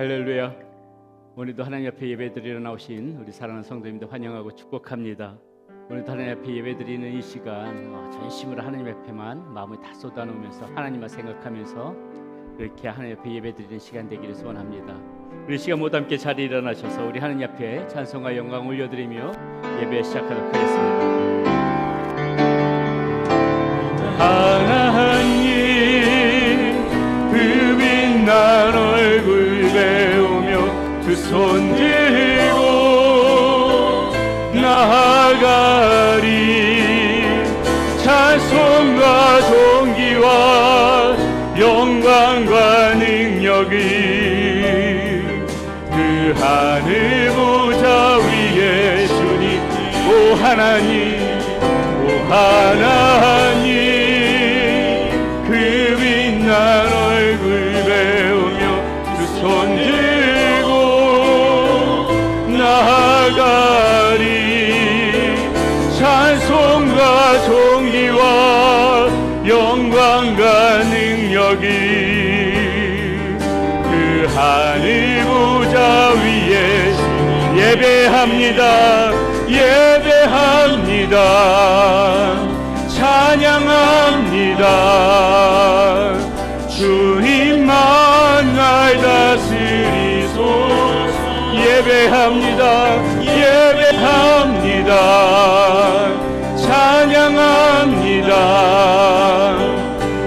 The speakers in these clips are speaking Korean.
할렐루야. 오늘도 하나님 앞에 예배드리러 나오신 우리 사랑하는 성도님들 환영하고 축복합니다. 오늘도 하나님 앞에 예배드리는 이 시간 전심으로 하나님 앞에만 마음을 다 쏟아놓으면서 하나님만 생각하면서 이렇게 하나님 앞에 예배드리는 시간 되기를 소원합니다. 우리 시간 모두 함께 자리에 일어나셔서 우리 하나님 앞에 찬송과 영광 올려드리며 예배 시작하도록 하겠습니다. 하나님 그 빛난 얼굴 배우며 두 손 들고 나아가리. 찬송과 존귀와 영광과 능력이 그 하늘 보좌 위에 주님. 오 하나님, 오 하나님 그 빛난 얼굴 배우며 두 손 들고 나아가리. 찬송과 존귀와 영광과 능력이 그 하늘 보좌 위에 예배합니다. 예배합니다. 찬양합니다. 주님만 날 다스리소서. 예배합니다. 예배합니다. 찬양합니다.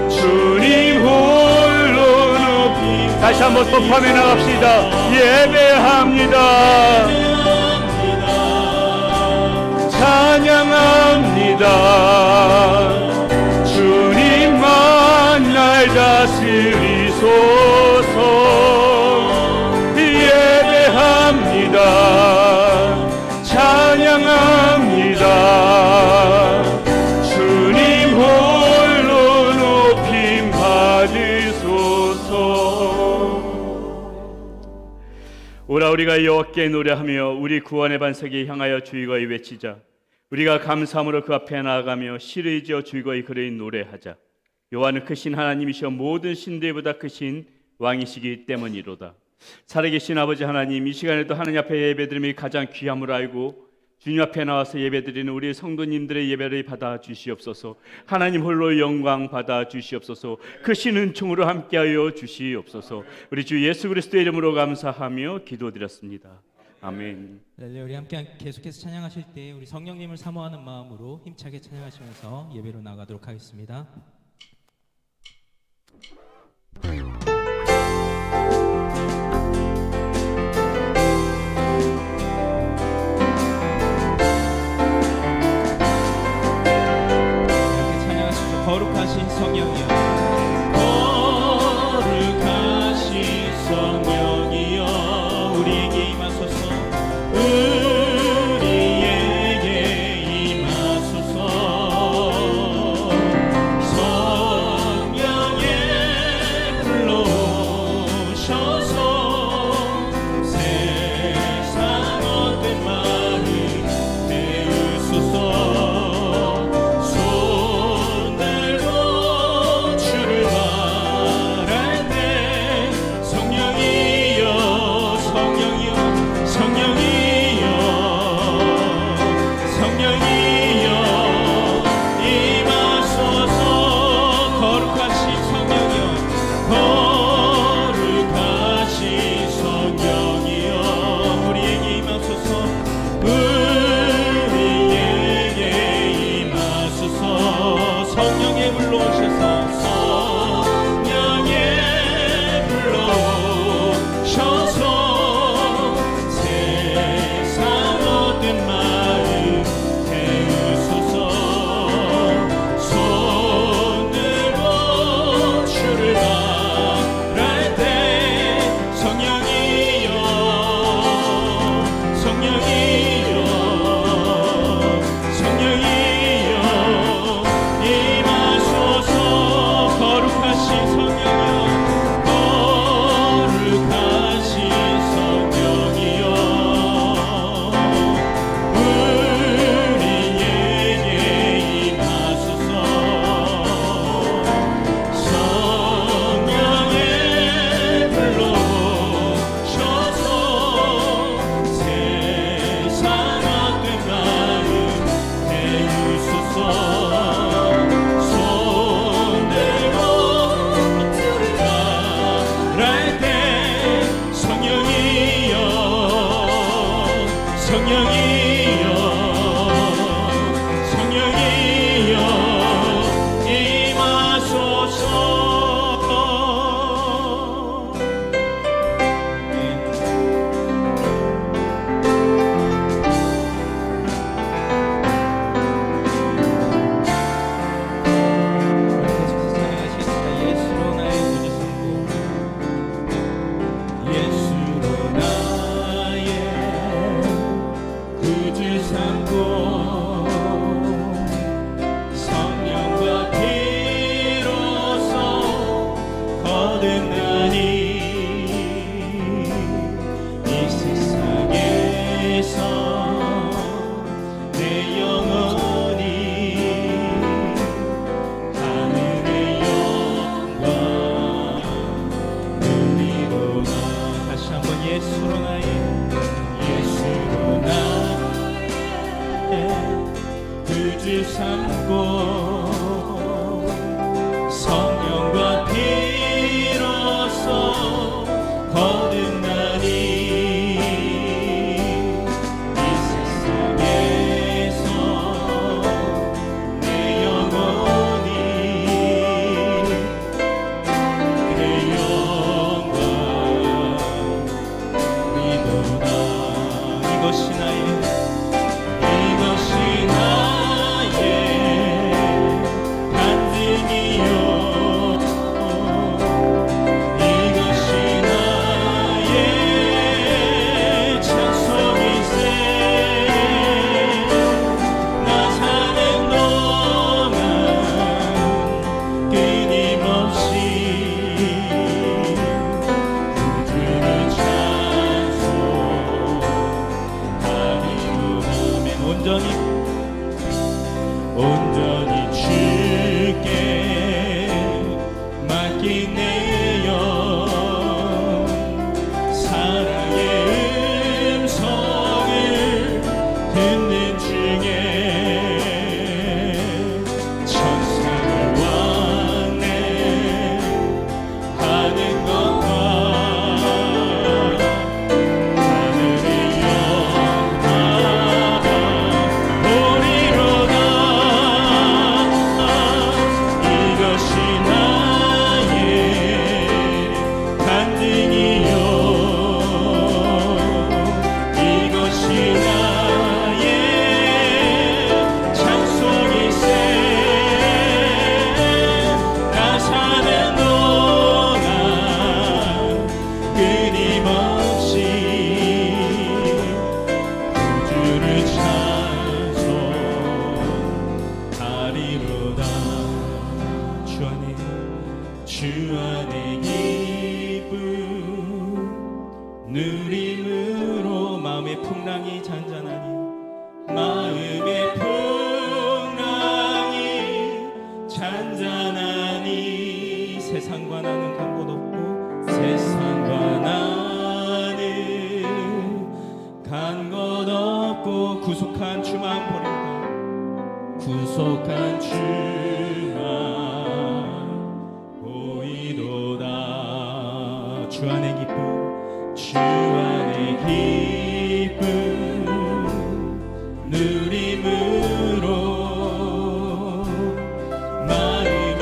주님 홀로 높이. 다시 한번 선포하며 나갑시다. 예배합니다. 찬양합니다. 주님만 날 다스리소서. 예배합니다. 찬양합니다. 주님 홀로 높임 받으소서. 오라 우리가 여호와께 노래하며 우리 구원의 반석에 향하여 주의거이 외치자. 우리가 감사함으로 그 앞에 나아가며 시를 지어 주의거이 그의 노래하자. 여호와는 크신 하나님이시여 모든 신들보다 크신 왕이시기 때문이로다. 살아계신 아버지 하나님, 이 시간에도 하나님 앞에 예배드림이 가장 귀함을 알고 주님 앞에 나와서 예배드리는 우리 성도님들의 예배를 받아 주시옵소서. 하나님 홀로 영광 받아 주시옵소서. 크신 은총으로 함께하여 주시옵소서. 우리 주 예수 그리스도의 이름으로 감사하며 기도드렸습니다. 아멘. 네, 우리 함께 계속해서 찬양하실 때 우리 성령님을 사모하는 마음으로 힘차게 찬양하시면서 예배로 나가도록 하겠습니다. 거룩하신 성령이여, 거룩하신 성령이여, 우리에게 임하소서. 우리에게 임하소서. 성령의 불러오셔서 세상 얻은 말을 배우소서. 주를 삼고 성령과 피로써 거듭나니 이 세상에서 내 영혼이 그의 영광 이도다. 이것이 나의 간증이요 이것이 나의 찬송일세. 나 사는 동안 끊임없이 주를 찬송하리로다. 온전히 주께 맡긴 내 영 사랑의 음성을 듣는 중에 천상을 왕래하는 것과 하늘의 영광 보리로다. 이것이 나의 간증이요 이것이 나의 찬송일세. 나 사는 동안 끊임없이 주를 찬송하리로다. 주 안에 기쁨 누림으로 마음의 풍랑이 잔잔하니 마음의 풍랑이 잔잔하니 세상과 나는 간 곳 없고 세상과 나는 간 곳 없고 구속한 주만 보리로다. 구속한 주만 보이도다. 주 안의 기쁨 주 안의 기쁨 누림으로 마음의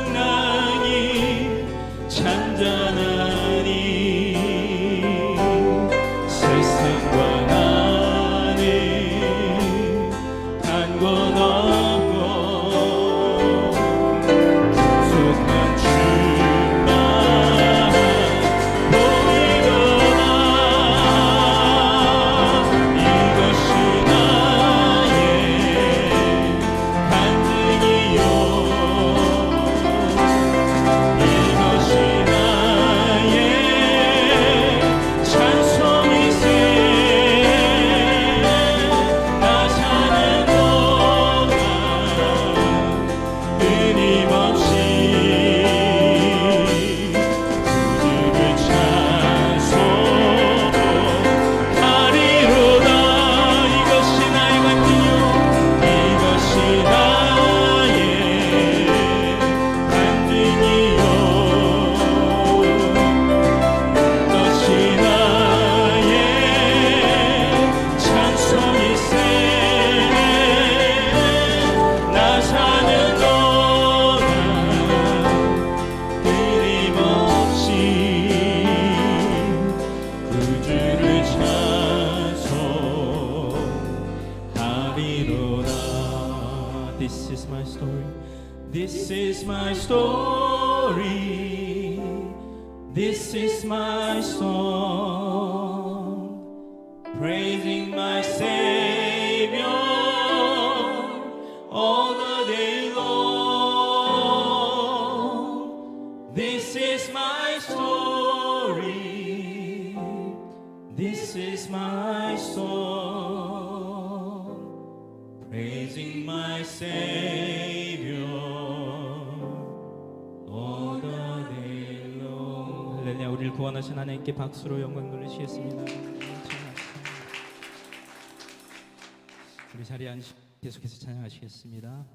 풍랑이 잔잔하니 세상과 나는 간 곳 없고 구속한 주만 보이도다. 이것이 나의 간증이요 이것이 나의 찬송일세. 나 사는 동안 끊임없이 주를 찬송하리로다. 이것이 나의 간증이요 이것이 나의 간증이요 이것이 나의 찬송일세. 나 사는 동안 끊임없이 그 주를 찬송하리로다. This is my story. This is my story. This is my song. Praising my Savior all the day long. This is my story. This is my song. Praising my Savior all the day long. 할렐루야. 우리를 구원하신 하나님께 박수로 영광 돌리시겠습니다. 우리 자리에 앉으시고 계속해서 찬양하시겠습니다.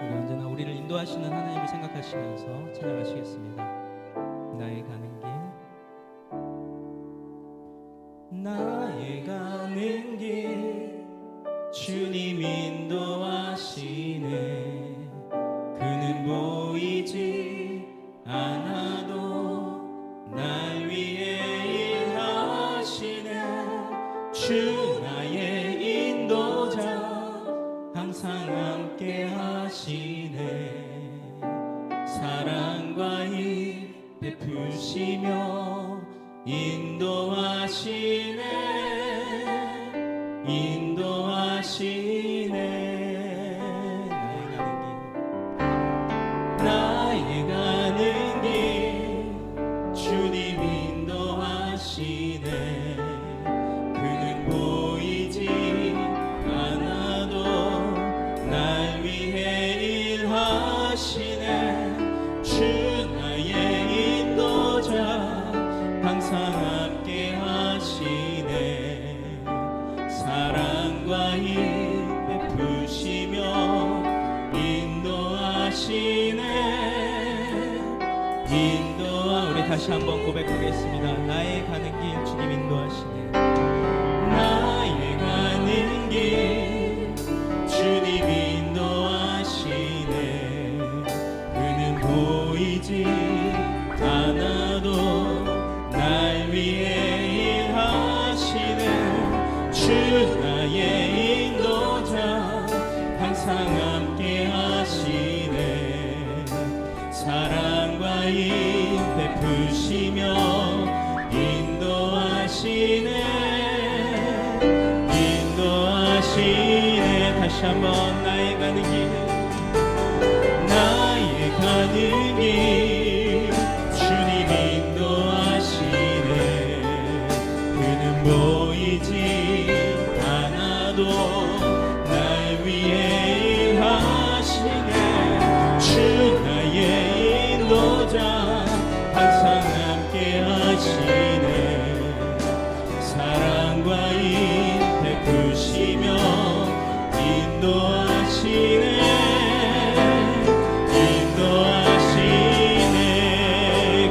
우리 언제나 우리를 인도하시는 하나님을 생각하시면서 찬양하시겠습니다. 나의 가는 길, 나의 가는 길 주님 인도하시네. 그는 보이지 않아도 날 위해 일하시네. 주 나의 인도자 항상 함께 하시네. 사랑과 힘 베푸시며 인도하시네. 인도하시네. 나의 가는 길 주님 인도하시네. 그는 보이지 않아도 날 위해 일하시네. 주 나의 인도자 항상 함께 하시네. 사랑과 힘 베푸시며 인도하시네. 우리 다시 한번 고백하겠습니다. 나의 가는 길 주님 인도하시네. 나의 가는 길 주님 인도하시네. 그는 보이지 않아도 날 위해 일하시네. 주 나의 인도자 항상 함께 하시네. 사랑과 힘 베푸시며 인도하시네. 인도하시네. 다시 한번 나의 가는 길, 나의 가는 길 주님 인도하시네. 그는 보이지 않아도 날 위해 일하시네. 주 나의 인도자 항상 함께 하시네. 사랑과 힘 베푸시며 인도하시네. 인도하시네.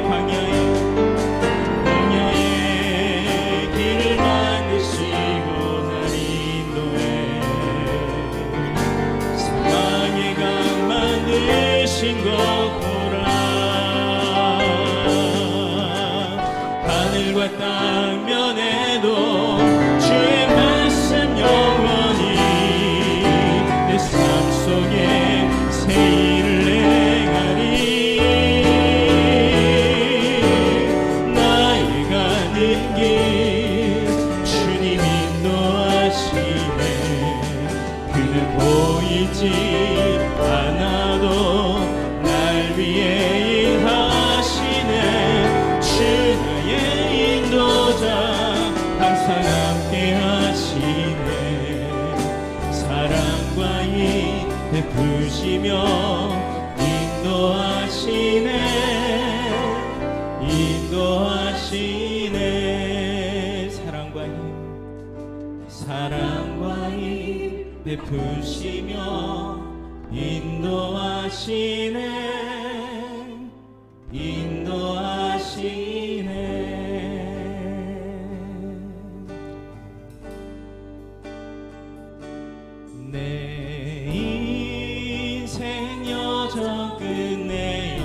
광야의 길을 만드시고 날 인도해. 사랑의 강 만드신 것 보라. 하늘과 땅 면에도 주의 말씀 영원히 내 삶 속에 새 일을 행하리. 나의 가는 길 주님 인도하시네. 그는 보이지 않아도 날 위해 일하시네. 주 나의 인도자 항상 함께 하시네. 사랑과 힘 베푸시며 인도하시네. 인도하시네. 사랑과 힘 베푸시며 인도하시네. 인도하시네. 내 인생 여정 끝내요.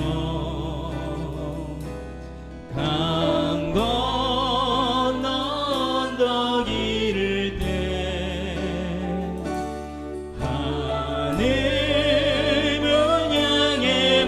강 건너 언덕 이를 때 하늘을 향해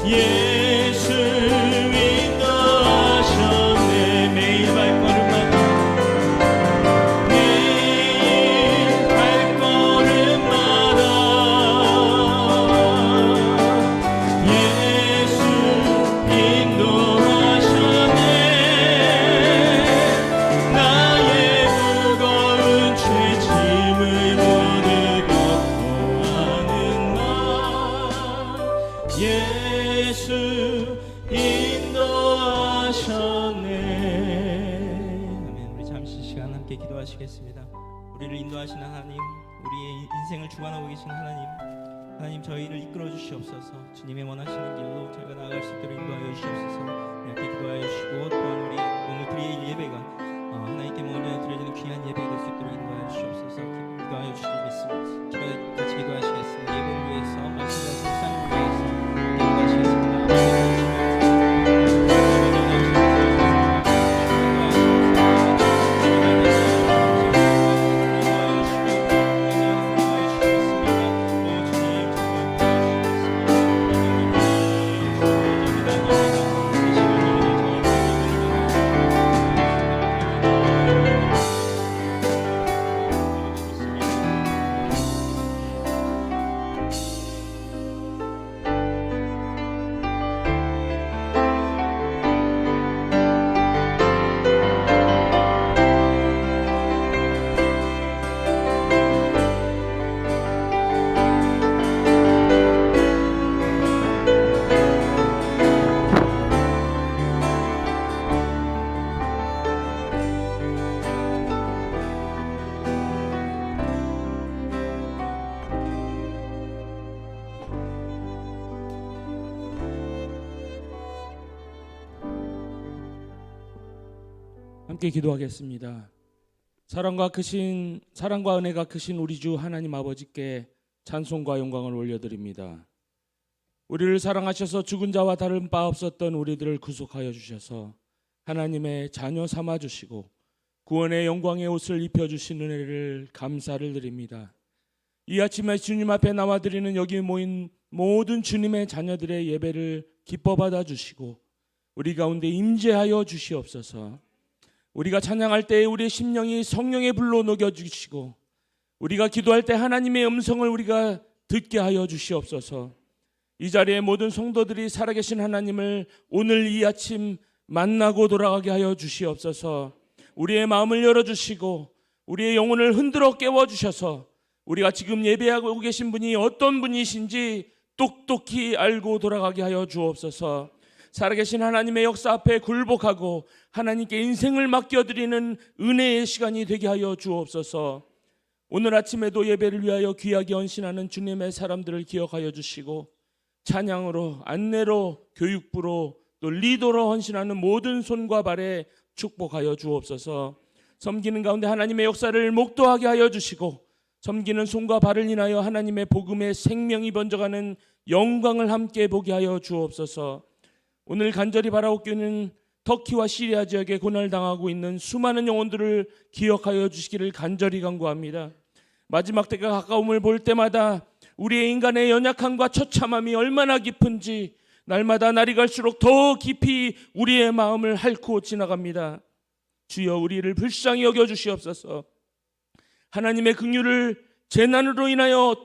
예수 인도하셨네. 매일 발걸음마다 예수 인도하셨네. 나의 무거운 죄짐을 모두 덮고하는 날 예수 인도하셨네. 아멘. 우리 잠시 시간 함께 기도하시겠습니다. 우리를 인도하시는 하나님, 우리의 인생을 주관하고 계신 하나님, 하나님 저희를 이끌어 주시옵소서. 주님의 원하시는 길로 저희가 나아갈 수 있도록 인도하여 주시옵소서. 이렇게 기도하여 주시고 또한 우리 오늘 드릴 예배가 하나님께 먼저 드려지는 귀한 예배가 될 수 있도록 인도하여 주시옵소서. 기도하여 주시겠습니다. 같이 기도하시겠습니다. 예배를 위해서 말씀하신 목사님을 위해서 기도하시겠습니다. 함께 기도하겠습니다. 사랑과 은혜가 크신 우리 주 하나님 아버지께 찬송과 영광을 올려드립니다. 우리를 사랑하셔서 죽은 자와 다른 바 없었던 우리들을 구속하여 주셔서 하나님의 자녀 삼아 주시고 구원의 영광의 옷을 입혀 주신 은혜를 감사를 드립니다. 이 아침에 주님 앞에 나와 드리는 여기 모인 모든 주님의 자녀들의 예배를 기뻐 받아 주시고 우리 가운데 임재하여 주시옵소서. 우리가 찬양할 때에 우리의 심령이 성령의 불로 녹여주시고 우리가 기도할 때 하나님의 음성을 우리가 듣게 하여 주시옵소서. 이 자리에 모든 성도들이 살아계신 하나님을 오늘 이 아침 만나고 돌아가게 하여 주시옵소서. 우리의 마음을 열어주시고 우리의 영혼을 흔들어 깨워주셔서 우리가 지금 예배하고 계신 분이 어떤 분이신지 똑똑히 알고 돌아가게 하여 주옵소서. 살아계신 하나님의 역사 앞에 굴복하고 하나님께 인생을 맡겨드리는 은혜의 시간이 되게 하여 주옵소서. 오늘 아침에도 예배를 위하여 귀하게 헌신하는 주님의 사람들을 기억하여 주시고 찬양으로, 안내로, 교육부로, 또 리더로 헌신하는 모든 손과 발에 축복하여 주옵소서. 섬기는 가운데 하나님의 역사를 목도하게 하여 주시고 섬기는 손과 발을 인하여 하나님의 복음의 생명이 번져가는 영광을 함께 보게 하여 주옵소서. 오늘 간절히 바라옵기는 터키와 시리아 지역에 고난당하고 있는 수많은 영혼들을 기억하여 주시기를 간절히 간구합니다. 마지막 때가 가까움을 볼 때마다 우리의 인간의 연약함과 처참함이 얼마나 깊은지 날마다 날이 갈수록 더 깊이 우리의 마음을 핥고 지나갑니다. 주여 우리를 불쌍히 여겨주시옵소서. 하나님의 긍휼을 재난으로 인하여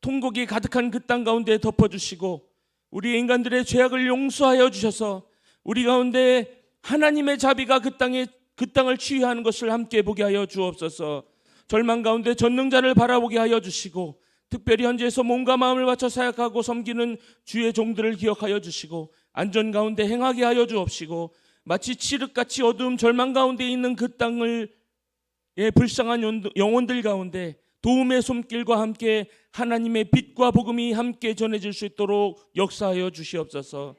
통곡이 가득한 그 땅 가운데 덮어주시고 우리 인간들의 죄악을 용서하여 주셔서 우리 가운데 하나님의 자비가 그 땅을 치유하는 것을 함께 보게 하여 주옵소서. 절망 가운데 전능자를 바라보게 하여 주시고 특별히 현지에서 몸과 마음을 바쳐 사역하고 섬기는 주의 종들을 기억하여 주시고 안전 가운데 행하게 하여 주옵시고 마치 칠흑같이 어두움 절망 가운데 있는 그 땅을 불쌍한 영혼들 가운데 도움의 손길과 함께 하나님의 빛과 복음이 함께 전해질 수 있도록 역사하여 주시옵소서.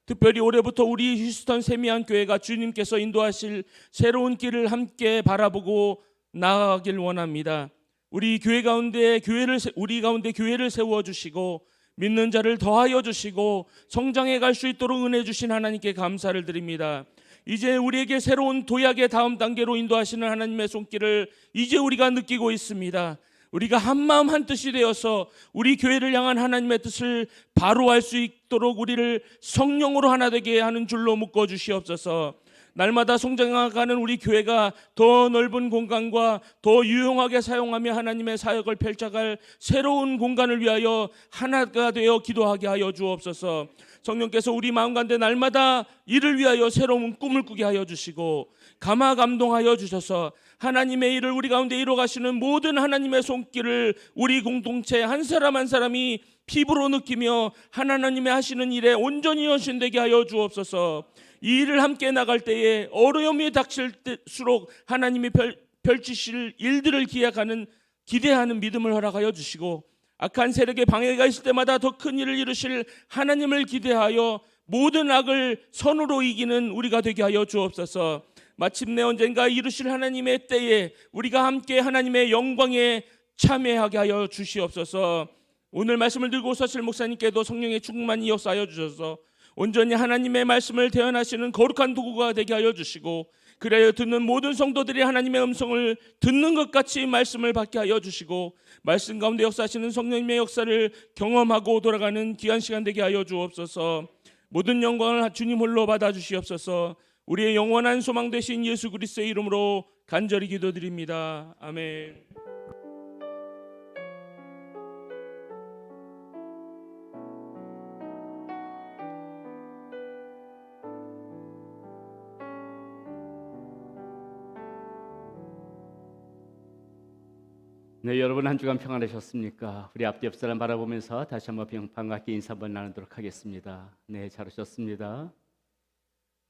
특별히 올해부터 우리 휴스턴 세미한 교회가 주님께서 인도하실 새로운 길을 함께 바라보고 나아가길 원합니다. 우리 가운데 교회를 세워 주시고 믿는 자를 더하여 주시고 성장해 갈 수 있도록 은혜 주신 하나님께 감사를 드립니다. 이제 우리에게 새로운 도약의 다음 단계로 인도하시는 하나님의 손길을 이제 우리가 느끼고 있습니다. 우리가 한마음 한뜻이 되어서 우리 교회를 향한 하나님의 뜻을 바로할 수 있도록 우리를 성령으로 하나 되게 하는 줄로 묶어 주시옵소서. 날마다 성장해가는 우리 교회가 더 넓은 공간과 더 유용하게 사용하며 하나님의 사역을 펼쳐갈 새로운 공간을 위하여 하나가 되어 기도하게 하여 주옵소서. 성령께서 우리 마음 가운데 날마다 이를 위하여 새로운 꿈을 꾸게 하여 주시고 감화 감동하여 주셔서 하나님의 일을 우리 가운데 이루어가시는 모든 하나님의 손길을 우리 공동체 한 사람 한 사람이 피부로 느끼며 하나님의 하시는 일에 온전히 헌신되게 하여 주옵소서. 이 일을 함께 나갈 때에 어려움이 닥칠수록 하나님이 펼치실 일들을 기대하는 믿음을 허락하여 주시고 악한 세력의 방해가 있을 때마다 더 큰 일을 이루실 하나님을 기대하여 모든 악을 선으로 이기는 우리가 되게 하여 주옵소서. 마침내 언젠가 이루실 하나님의 때에 우리가 함께 하나님의 영광에 참여하게 하여 주시옵소서. 오늘 말씀을 들고 서실 목사님께도 성령의 충만히 역사하여 주셔서 온전히 하나님의 말씀을 대언하시는 거룩한 도구가 되게 하여 주시고 그래야 듣는 모든 성도들이 하나님의 음성을 듣는 것 같이 말씀을 받게 하여 주시고 말씀 가운데 역사하시는 성령님의 역사를 경험하고 돌아가는 귀한 시간 되게 하여 주옵소서. 모든 영광을 주님 홀로 받아 주시옵소서. 우리의 영원한 소망 되신 예수 그리스도의 이름으로 간절히 기도드립니다. 아멘. 네, 여러분 한 주간 평안하셨습니까? 우리 앞뒤 옆 사람 바라보면서 다시 한번 반갑게 인사 한번 나누도록 하겠습니다. 네, 잘 오셨습니다.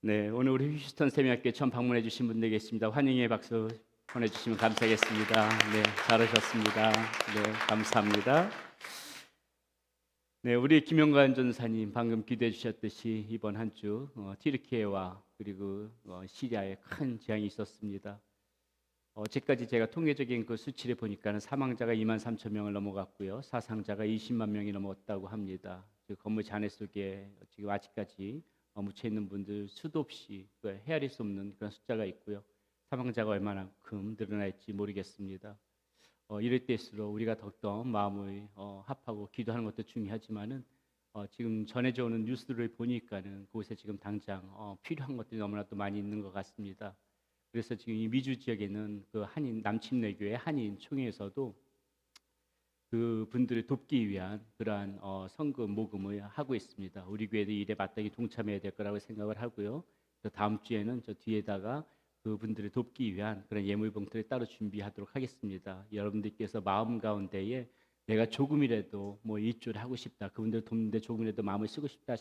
네, 오늘 우리 휴스턴 세미학교에 처음 방문해 주신 분들 계십니다. 환영의 박수 보내주시면 감사하겠습니다. 네, 잘 오셨습니다. 네, 감사합니다. 네, 우리 김영관 전사님 방금 기도해 주셨듯이 이번 한 주 튀르키예와 그리고 시리아에 큰 재앙이 있었습니다. 어제까지 제가 통계적인 그 수치를 보니까는 사망자가 2만 3천 명을 넘어갔고요, 사상자가 20만 명이 넘었다고 합니다. 그 건물 잔해 속에 지금 아직까지 묻혀 있는 분들 수도 없이 헤아릴 수 없는 그런 숫자가 있고요. 사망자가 얼마나큼 늘어날지 모르겠습니다. 이럴 때일수록 우리가 더욱더 마음을 합하고 기도하는 것도 중요하지만은 지금 전해져 오는 뉴스들을 보니까는 그곳에 지금 당장 필요한 것들이 너무나도 많이 있는 것 같습니다. 그래서 지금 이 미주 지역에는 그 한인 남침내교회 한인 총회에서도 그 분들을 돕기 위한 그러한 성금 모금을 하고 있습니다. 우리 교회도 일에 마땅히 동참해야 될 거라고 생각을 하고요. 다음 주에는 저 뒤에다가 그 분들을 돕기 위한 그런 예물봉투를 따로 준비하도록 하겠습니다. 여러분들께서 마음 가운데에 내가 조금이라도 뭐 일조를 하고 싶다, 그분들 돕는데 조금이라도 마음을 쓰고 싶다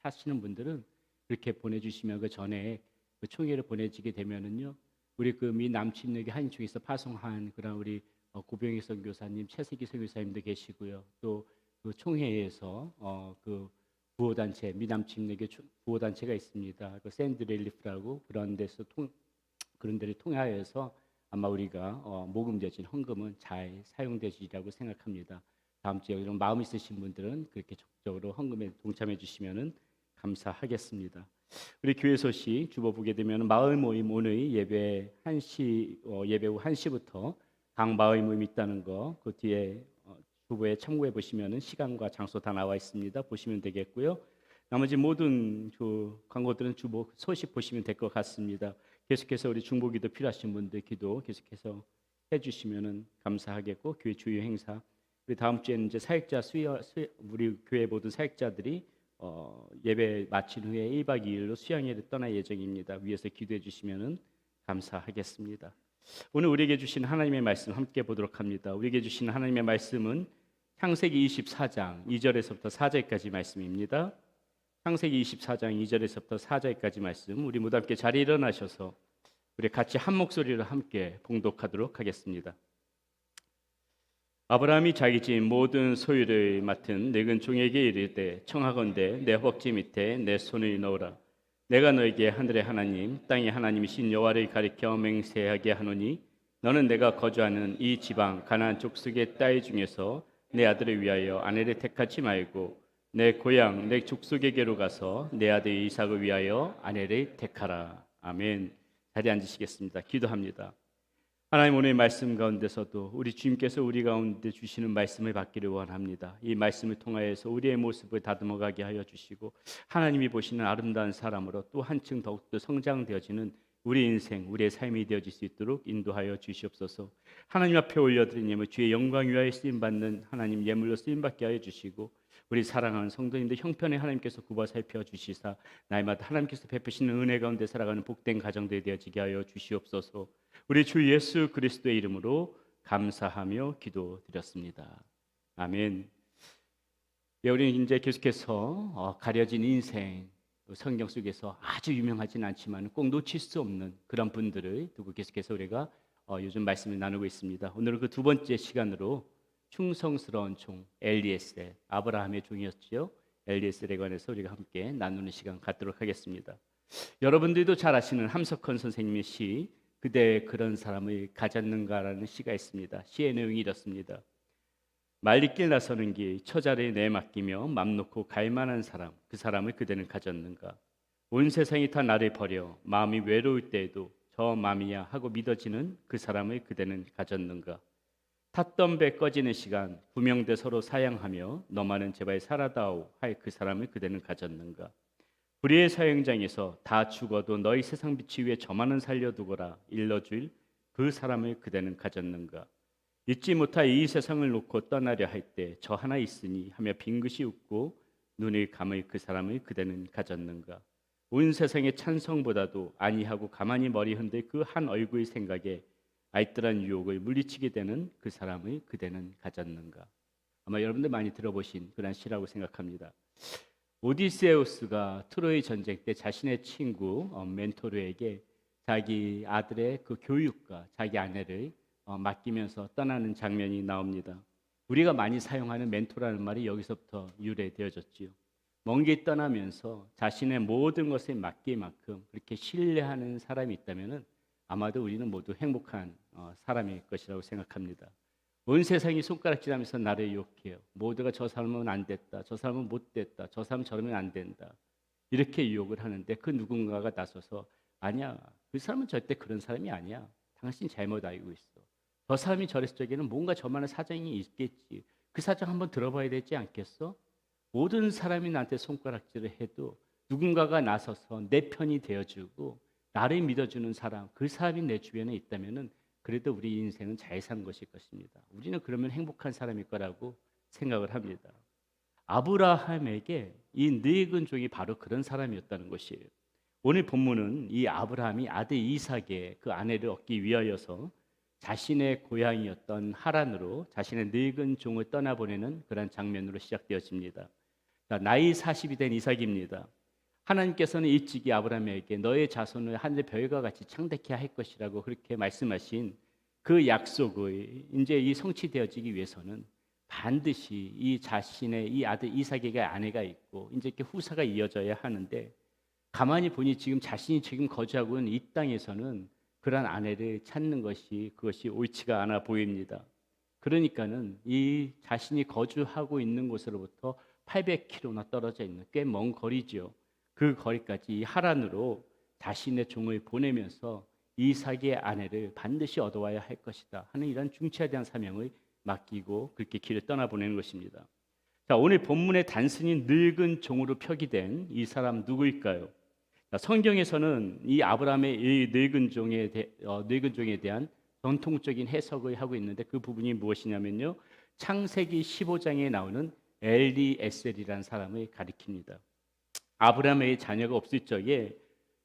하시는 분들은 그렇게 보내주시면 그 전에 그 총회를 보내지게 되면은요, 우리 그 미 남침내교 한인 쪽에서 파송한 그런 우리 고병희 선교사님, 최세기 선교사님도 계시고요. 또 그 총회에서 그 구호단체 미 남침내교 구호단체가 있습니다. 그 샌드렐리프라고 그런 데를 통하여서 아마 우리가 모금되진 헌금은 잘 사용되리라고 생각합니다. 다음 주에 이런 마음 있으신 분들은 그렇게 적극적으로 헌금에 동참해 주시면은 감사하겠습니다. 우리 교회 소식 주보 보게 되면 마을 모임 오늘 예배 1시 예배 후 1시부터 각 마을 모임이 있다는 거 그 뒤에 주보에 참고해 보시면은 시간과 장소 다 나와 있습니다. 보시면 되겠고요. 나머지 모든 광고들은 주보 소식 보시면 될 것 같습니다. 계속해서 우리 중보기도 필요하신 분들 기도 계속해서 해주시면은 감사하겠고, 교회 주요 행사 우리 다음 주에는 이제 사역자 우리 교회 모든 사역자들이 예배 마친 후에 1박 2일로 수양회를 떠날 예정입니다. 위에서 기도해 주시면은 감사하겠습니다. 오늘 우리에게 주신 하나님의 말씀 함께 보도록 합니다. 우리에게 주신 하나님의 말씀은 창세기 24장 2절에서부터 4절까지 말씀입니다. 창세기 24장 2절에서부터 4절까지 말씀, 우리 모두 함께 자리에 일어나셔서 우리 같이 한 목소리로 함께 봉독하도록 하겠습니다. 아브라함이 자기 집 모든 소유를 맡은 늙은 종에게 이르되 청하건대 내 허벅지 밑에 내 손을 넣으라. 내가 너에게 하늘의 하나님 땅의 하나님이신 여호와를 가리켜 맹세하게 하노니 너는 내가 거주하는 이 지방 가나안 족속의 딸 중에서 내 아들을 위하여 아내를 택하지 말고 내 고향 내 족속에게로 가서 내 아들 이삭을 위하여 아내를 택하라. 아멘. 자리에 앉으시겠습니다. 기도합니다. 하나님 오늘 말씀 가운데서도 우리 주님께서 우리 가운데 주시는 말씀을 받기를 원합니다. 이 말씀을 통하여서 우리의 모습을 다듬어가게 하여 주시고 하나님이 보시는 아름다운 사람으로 또 한층 더욱더 성장되어지는 우리 인생, 우리의 삶이 되어질 수 있도록 인도하여 주시옵소서. 하나님 앞에 올려드린 예물 주의 영광 위하여 쓰임받는 하나님 예물로 쓰임받게 하여 주시고 우리 사랑하는 성도님들 형편에 하나님께서 굽어 살펴 주시사 날마다 하나님께서 베푸시는 은혜 가운데 살아가는 복된 가정들이 되어지게 하여 주시옵소서. 우리 주 예수 그리스도의 이름으로 감사하며 기도드렸습니다. 아멘. 예, 우리는 이제 계속해서 가려진 인생 성경 속에서 아주 유명하진 않지만 꼭 놓칠 수 없는 그런 분들을 두고 계속해서 우리가 요즘 말씀을 나누고 있습니다. 오늘은 그 두 번째 시간으로 충성스러운 종 엘리에셀, 아브라함의 종이었지요. 엘리에셀에 관해서 우리가 함께 나누는 시간 갖도록 하겠습니다. 여러분들도 잘 아시는 함석헌 선생님의 시 그대 그런 사람을 가졌는가라는 시가 있습니다. 시의 내용이 이렇습니다. 말리길 나서는 길 처자를 내맡기며 맘 놓고 갈 만한 사람 그 사람을 그대는 가졌는가. 온 세상이 다 나를 버려 마음이 외로울 때에도 저 마음이야 하고 믿어지는 그 사람을 그대는 가졌는가. 탔던 배 꺼지는 시간 구명대 서로 사양하며 너만은 제발 살아다오 할 그 사람을 그대는 가졌는가. 불의의 사형장에서 다 죽어도 너희 세상 빛이 위에 저만은 살려두거라 일러줄 그 사람을 그대는 가졌는가. 잊지 못할 이 세상을 놓고 떠나려 할 때 저 하나 있으니 하며 빙긋이 웃고 눈을 감을 그 사람을 그대는 가졌는가. 온 세상의 찬성보다도 아니하고 가만히 머리 흔들 그 한 얼굴 생각에 알뜰한 유혹을 물리치게 되는 그 사람을 그대는 가졌는가. 아마 여러분들 많이 들어보신 그런 시라고 생각합니다. 오디세우스가 트로이 전쟁 때 자신의 친구 멘토르에게 자기 아들의 그 교육과 자기 아내를 맡기면서 떠나는 장면이 나옵니다. 우리가 많이 사용하는 멘토라는 말이 여기서부터 유래되어졌지요. 먼 길 떠나면서 자신의 모든 것을 맡길 만큼 그렇게 신뢰하는 사람이 있다면은 아마도 우리는 모두 행복한 사람일 것이라고 생각합니다. 온 세상이 손가락질하면서 나를 유혹해요. 모두가 저 사람은 안 됐다, 저 사람은 못 됐다, 저 사람은 저러면 안 된다. 이렇게 유혹을 하는데 그 누군가가 나서서 아니야, 그 사람은 절대 그런 사람이 아니야. 당신 잘못 알고 있어. 저 사람이 저랬을 적에는 뭔가 저만의 사정이 있겠지. 그 사정 한번 들어봐야 되지 않겠어? 모든 사람이 나한테 손가락질을 해도 누군가가 나서서 내 편이 되어주고 나를 믿어주는 사람, 그 사람이 내 주변에 있다면은 그래도 우리 인생은 잘 산 것일 것입니다. 우리는 그러면 행복한 사람일 거라고 생각을 합니다. 아브라함에게 이 늙은 종이 바로 그런 사람이었다는 것이에요. 오늘 본문은 이 아브라함이 아들 이삭의 그 아내를 얻기 위하여서 자신의 고향이었던 하란으로 자신의 늙은 종을 떠나보내는 그런 장면으로 시작되어집니다. 자, 나이 40이 된 이삭입니다. 하나님께서는 일찍이 아브라함에게 너의 자손을 하늘 별과 같이 창대케 할 것이라고 그렇게 말씀하신 그 약속을 이제 이 성취되어지기 위해서는 반드시 이 자신의 이 아들 이삭에게 아내가 있고 이제 이렇게 후사가 이어져야 하는데 가만히 보니 지금 자신이 지금 거주하고 있는 이 땅에서는 그런 아내를 찾는 그것이 옳지가 않아 보입니다. 그러니까는 이 자신이 거주하고 있는 곳으로부터 800km나 떨어져 있는 꽤 먼 거리지요. 그 거리까지 이 하란으로 자신의 종을 보내면서 이삭의 아내를 반드시 얻어와야 할 것이다 하는 이런 중차에 대한 사명을 맡기고 그렇게 길을 떠나보내는 것입니다. 자, 오늘 본문에 단순히 늙은 종으로 표기된 이 사람 누구일까요? 자, 성경에서는 이 아브라함의 이 늙은 종에 대한 전통적인 해석을 하고 있는데 그 부분이 무엇이냐면요, 창세기 15장에 나오는 엘리에셀이라는 사람을 가리킵니다. 아브라함의 자녀가 없을 적에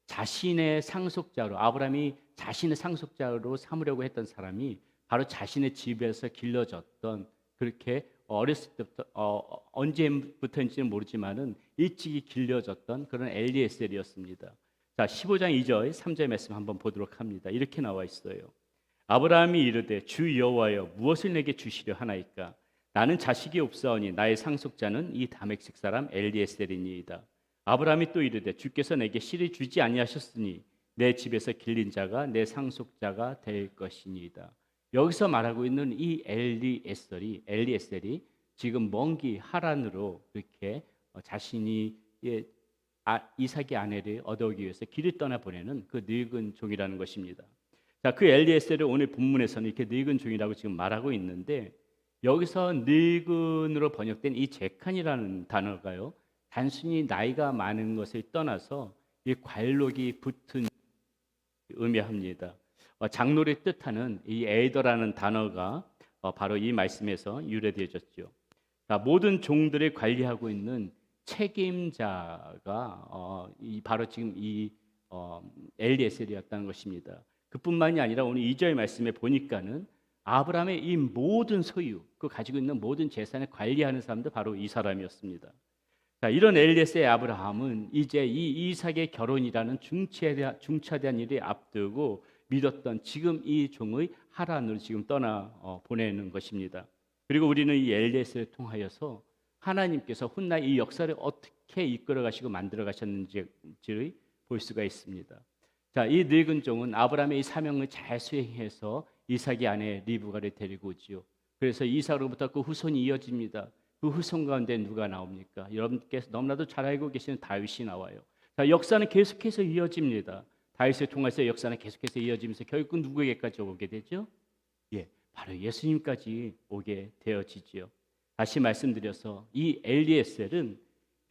자신의 상속자로 아브라함이 자신의 상속자로 삼으려고 했던 사람이 바로 자신의 집에서 길러졌던 그렇게 어렸을 때부터 언제부터인지는 모르지만은 일찍이 길려졌던 그런 엘리에셀이었습니다. 자, 15장 2절 3절 말씀 한번 보도록 합니다. 이렇게 나와 있어요. 아브라함이 이르되 주 여호와여 무엇을 내게 주시려 하나이까? 나는 자식이 없사오니 나의 상속자는 이 다메섹 사람 엘리에셀이니이다. 아브라함이 또 이르되 주께서 내게 씨를 주지 아니하셨으니 내 집에서 길린 자가 내 상속자가 될 것이니이다. 여기서 말하고 있는 이 엘리에셀이 지금 먼 길 하란으로 이렇게 자신이 이삭의 아내를 얻어오기 위해서 길을 떠나보내는 그 늙은 종이라는 것입니다. 자, 그 엘리에셀을 오늘 본문에서는 이렇게 늙은 종이라고 지금 말하고 있는데 여기서 늙은으로 번역된 이 제칸이라는 단어가요. 단순히 나이가 많은 것을 떠나서 이 관록이 붙은 의미합니다. 장로를 뜻하는 이 에이더라는 단어가 바로 이 말씀에서 유래되어졌죠. 모든 종들을 관리하고 있는 책임자가 바로 지금 이 엘리에셀이었다는 것입니다. 그뿐만이 아니라 오늘 2절 말씀에 보니까는 아브라함의 이 모든 소유, 그 가지고 있는 모든 재산을 관리하는 사람도 바로 이 사람이었습니다. 자, 이런 엘리에셀의 아브라함은 이제 이 이삭의 결혼이라는 중차대한 일이 앞두고 믿었던 지금 이 종의 하란으로 지금 떠나 보내는 것입니다. 그리고 우리는 이 엘리에셀을 통하여서 하나님께서 훗날 이 역사를 어떻게 이끌어 가시고 만들어 가셨는지를 볼 수가 있습니다. 자, 이 늙은 종은 아브라함의 이 사명을 잘 수행해서 이삭의 아내 리브가를 데리고 오지요. 그래서 이삭으로부터 그 후손이 이어집니다. 그 후손 가운데 누가 나옵니까? 여러분께서 너무나도 잘 알고 계시는 다윗이 나와요. 자, 역사는 계속해서 이어집니다. 다윗을 통해서 역사는 계속해서 이어지면서 결국 누구에게까지 오게 되죠? 바로 예수님까지 오게 되어지지요. 다시 말씀드려서 이 엘리에셀은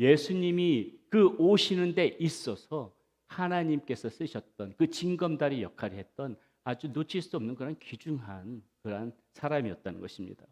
예수님이 그 오시는 데 있어서 하나님께서 쓰셨던 그 징검다리 역할을 했던 아주 놓칠 수 없는 그런 귀중한 그런 사람이었다는 것입니다.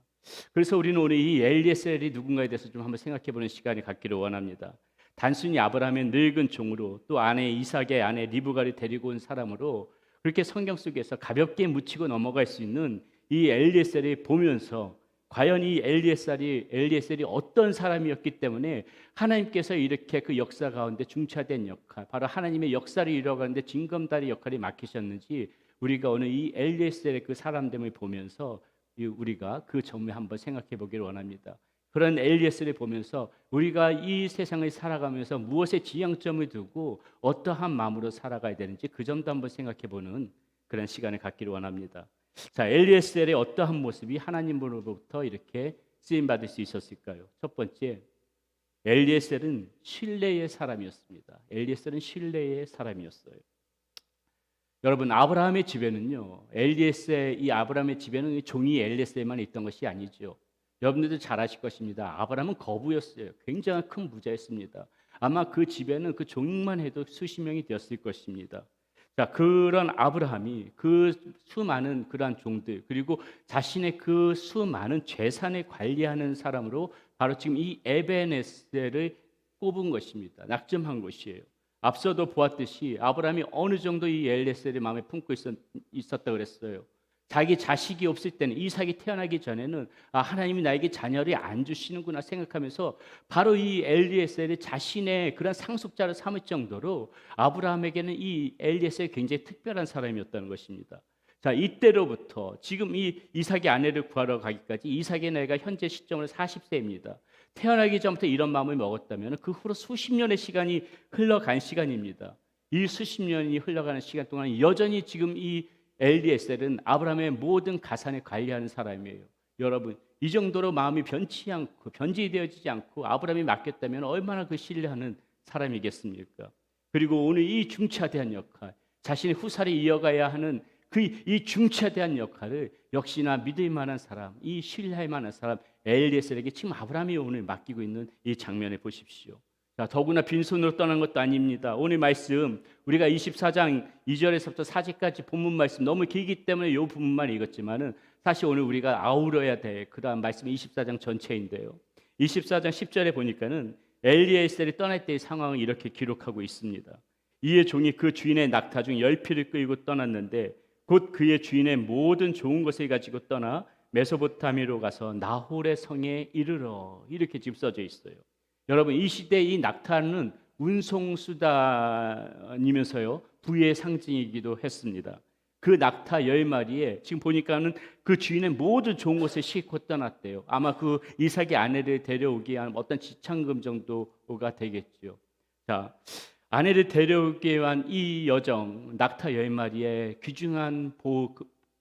그래서 우리는 오늘 이 엘리에셀이 누군가에 대해서 좀 한번 생각해보는 시간을 갖기를 원합니다. 단순히 아브라함의 늙은 종으로 또 아내 이삭의 아내 리브가를 데리고 온 사람으로 그렇게 성경 속에서 가볍게 묻히고 넘어갈 수 있는 이 엘리에셀을 보면서 과연 이 엘리에셀이 어떤 사람이었기 때문에 하나님께서 이렇게 그 역사 가운데 중차된 역할, 바로 하나님의 역사를 이루어가는데 징검다리 역할이 맡기셨는지 우리가 오늘 이 엘리에셀의 그 사람됨을 보면서 우리가 그 점을 한번 생각해 보기를 원합니다. 그런 엘리에셀을 보면서 우리가 이 세상을 살아가면서 무엇에 지향점을 두고 어떠한 마음으로 살아가야 되는지 그 점도 한번 생각해 보는 그런 시간을 갖기를 원합니다. 자, 엘리에셀의 어떠한 모습이 하나님으로부터 이렇게 쓰임 받을 수 있었을까요? 첫 번째, 엘리에셀은 신뢰의 사람이었습니다. 엘리에셀은 신뢰의 사람이었어요. 여러분, 아브라함의 집에는요, 이 아브라함의 집에는 종이 엘리에셀만 있던 것이 아니죠. 여러분들도 잘 아실 것입니다. 아브라함은 거부였어요. 굉장히 큰 부자였습니다. 아마 그 집에는 그 종만 해도 수십 명이 되었을 것입니다. 자, 그런 아브라함이 그 수많은 그러한 종들 그리고 자신의 그 수많은 재산을 관리하는 사람으로 바로 지금 이 에벤에셀을 꼽은 것입니다. 낙점한 것이에요. 앞서도 보았듯이 아브라함이 어느 정도 이 엘리에셀의 마음에 품고 있었다 그랬어요. 자기 자식이 없을 때는 이삭이 태어나기 전에는 하나님이 나에게 자녀를 안 주시는구나 생각하면서 바로 이 엘리에셀이 자신의 그런 상속자를 삼을 정도로 아브라함에게는 이 엘리에셀이 굉장히 특별한 사람이었다는 것입니다. 자, 이때로부터 지금 이 이삭의 아내를 구하러 가기까지 이삭의 나이가 현재 시점으로 40세입니다. 태어나기 전부터 이런 마음을 먹었다면 그 후로 수십 년의 시간이 흘러간 시간입니다. 이 수십 년이 흘러가는 시간 동안 여전히 지금 이 엘리에셀은 아브라함의 모든 가산을 관리하는 사람이에요. 여러분, 이 정도로 마음이 변질되어지지 않고 아브라함이 맡겼다면 얼마나 그 신뢰하는 사람이겠습니까? 그리고 오늘 이 중차대한 역할, 자신의 후사를 이어가야 하는 이 중차대한 역할을 역시나 믿을 만한 사람, 이 신뢰할 만한 사람 엘리에셀에게 지금 아브라함이 오늘 맡기고 있는 이 장면을 보십시오. 자, 더구나 빈손으로 떠난 것도 아닙니다. 오늘 말씀 우리가 24장 2절에서부터 4절까지 본문 말씀 너무 길기 때문에 이 부분만 읽었지만은 사실 오늘 우리가 아우러야 될 그러한 말씀이 24장 전체인데요. 24장 10절에 보니까는 엘리에셀이 떠날 때의 상황을 이렇게 기록하고 있습니다. 이에 종이 그 주인의 낙타 중 10匹을 끌고 떠났는데 곧 그의 주인의 모든 좋은 것을 가지고 떠나 메소포타미아로 가서 나홀의 성에 이르러 이렇게 지금 써져 있어요. 여러분, 이 시대의 이 낙타는 운송수단이면서요 부의 상징이기도 했습니다. 그 낙타 10마리에 지금 보니까는 그 주인의 모든 좋은 것을 싣고 떠났대요. 아마 그 이삭의 아내를 데려오기 위한 어떤 지참금 정도가 되겠죠. 자, 아내를 데려오기 위한 이 여정, 낙타 10마리에 귀중한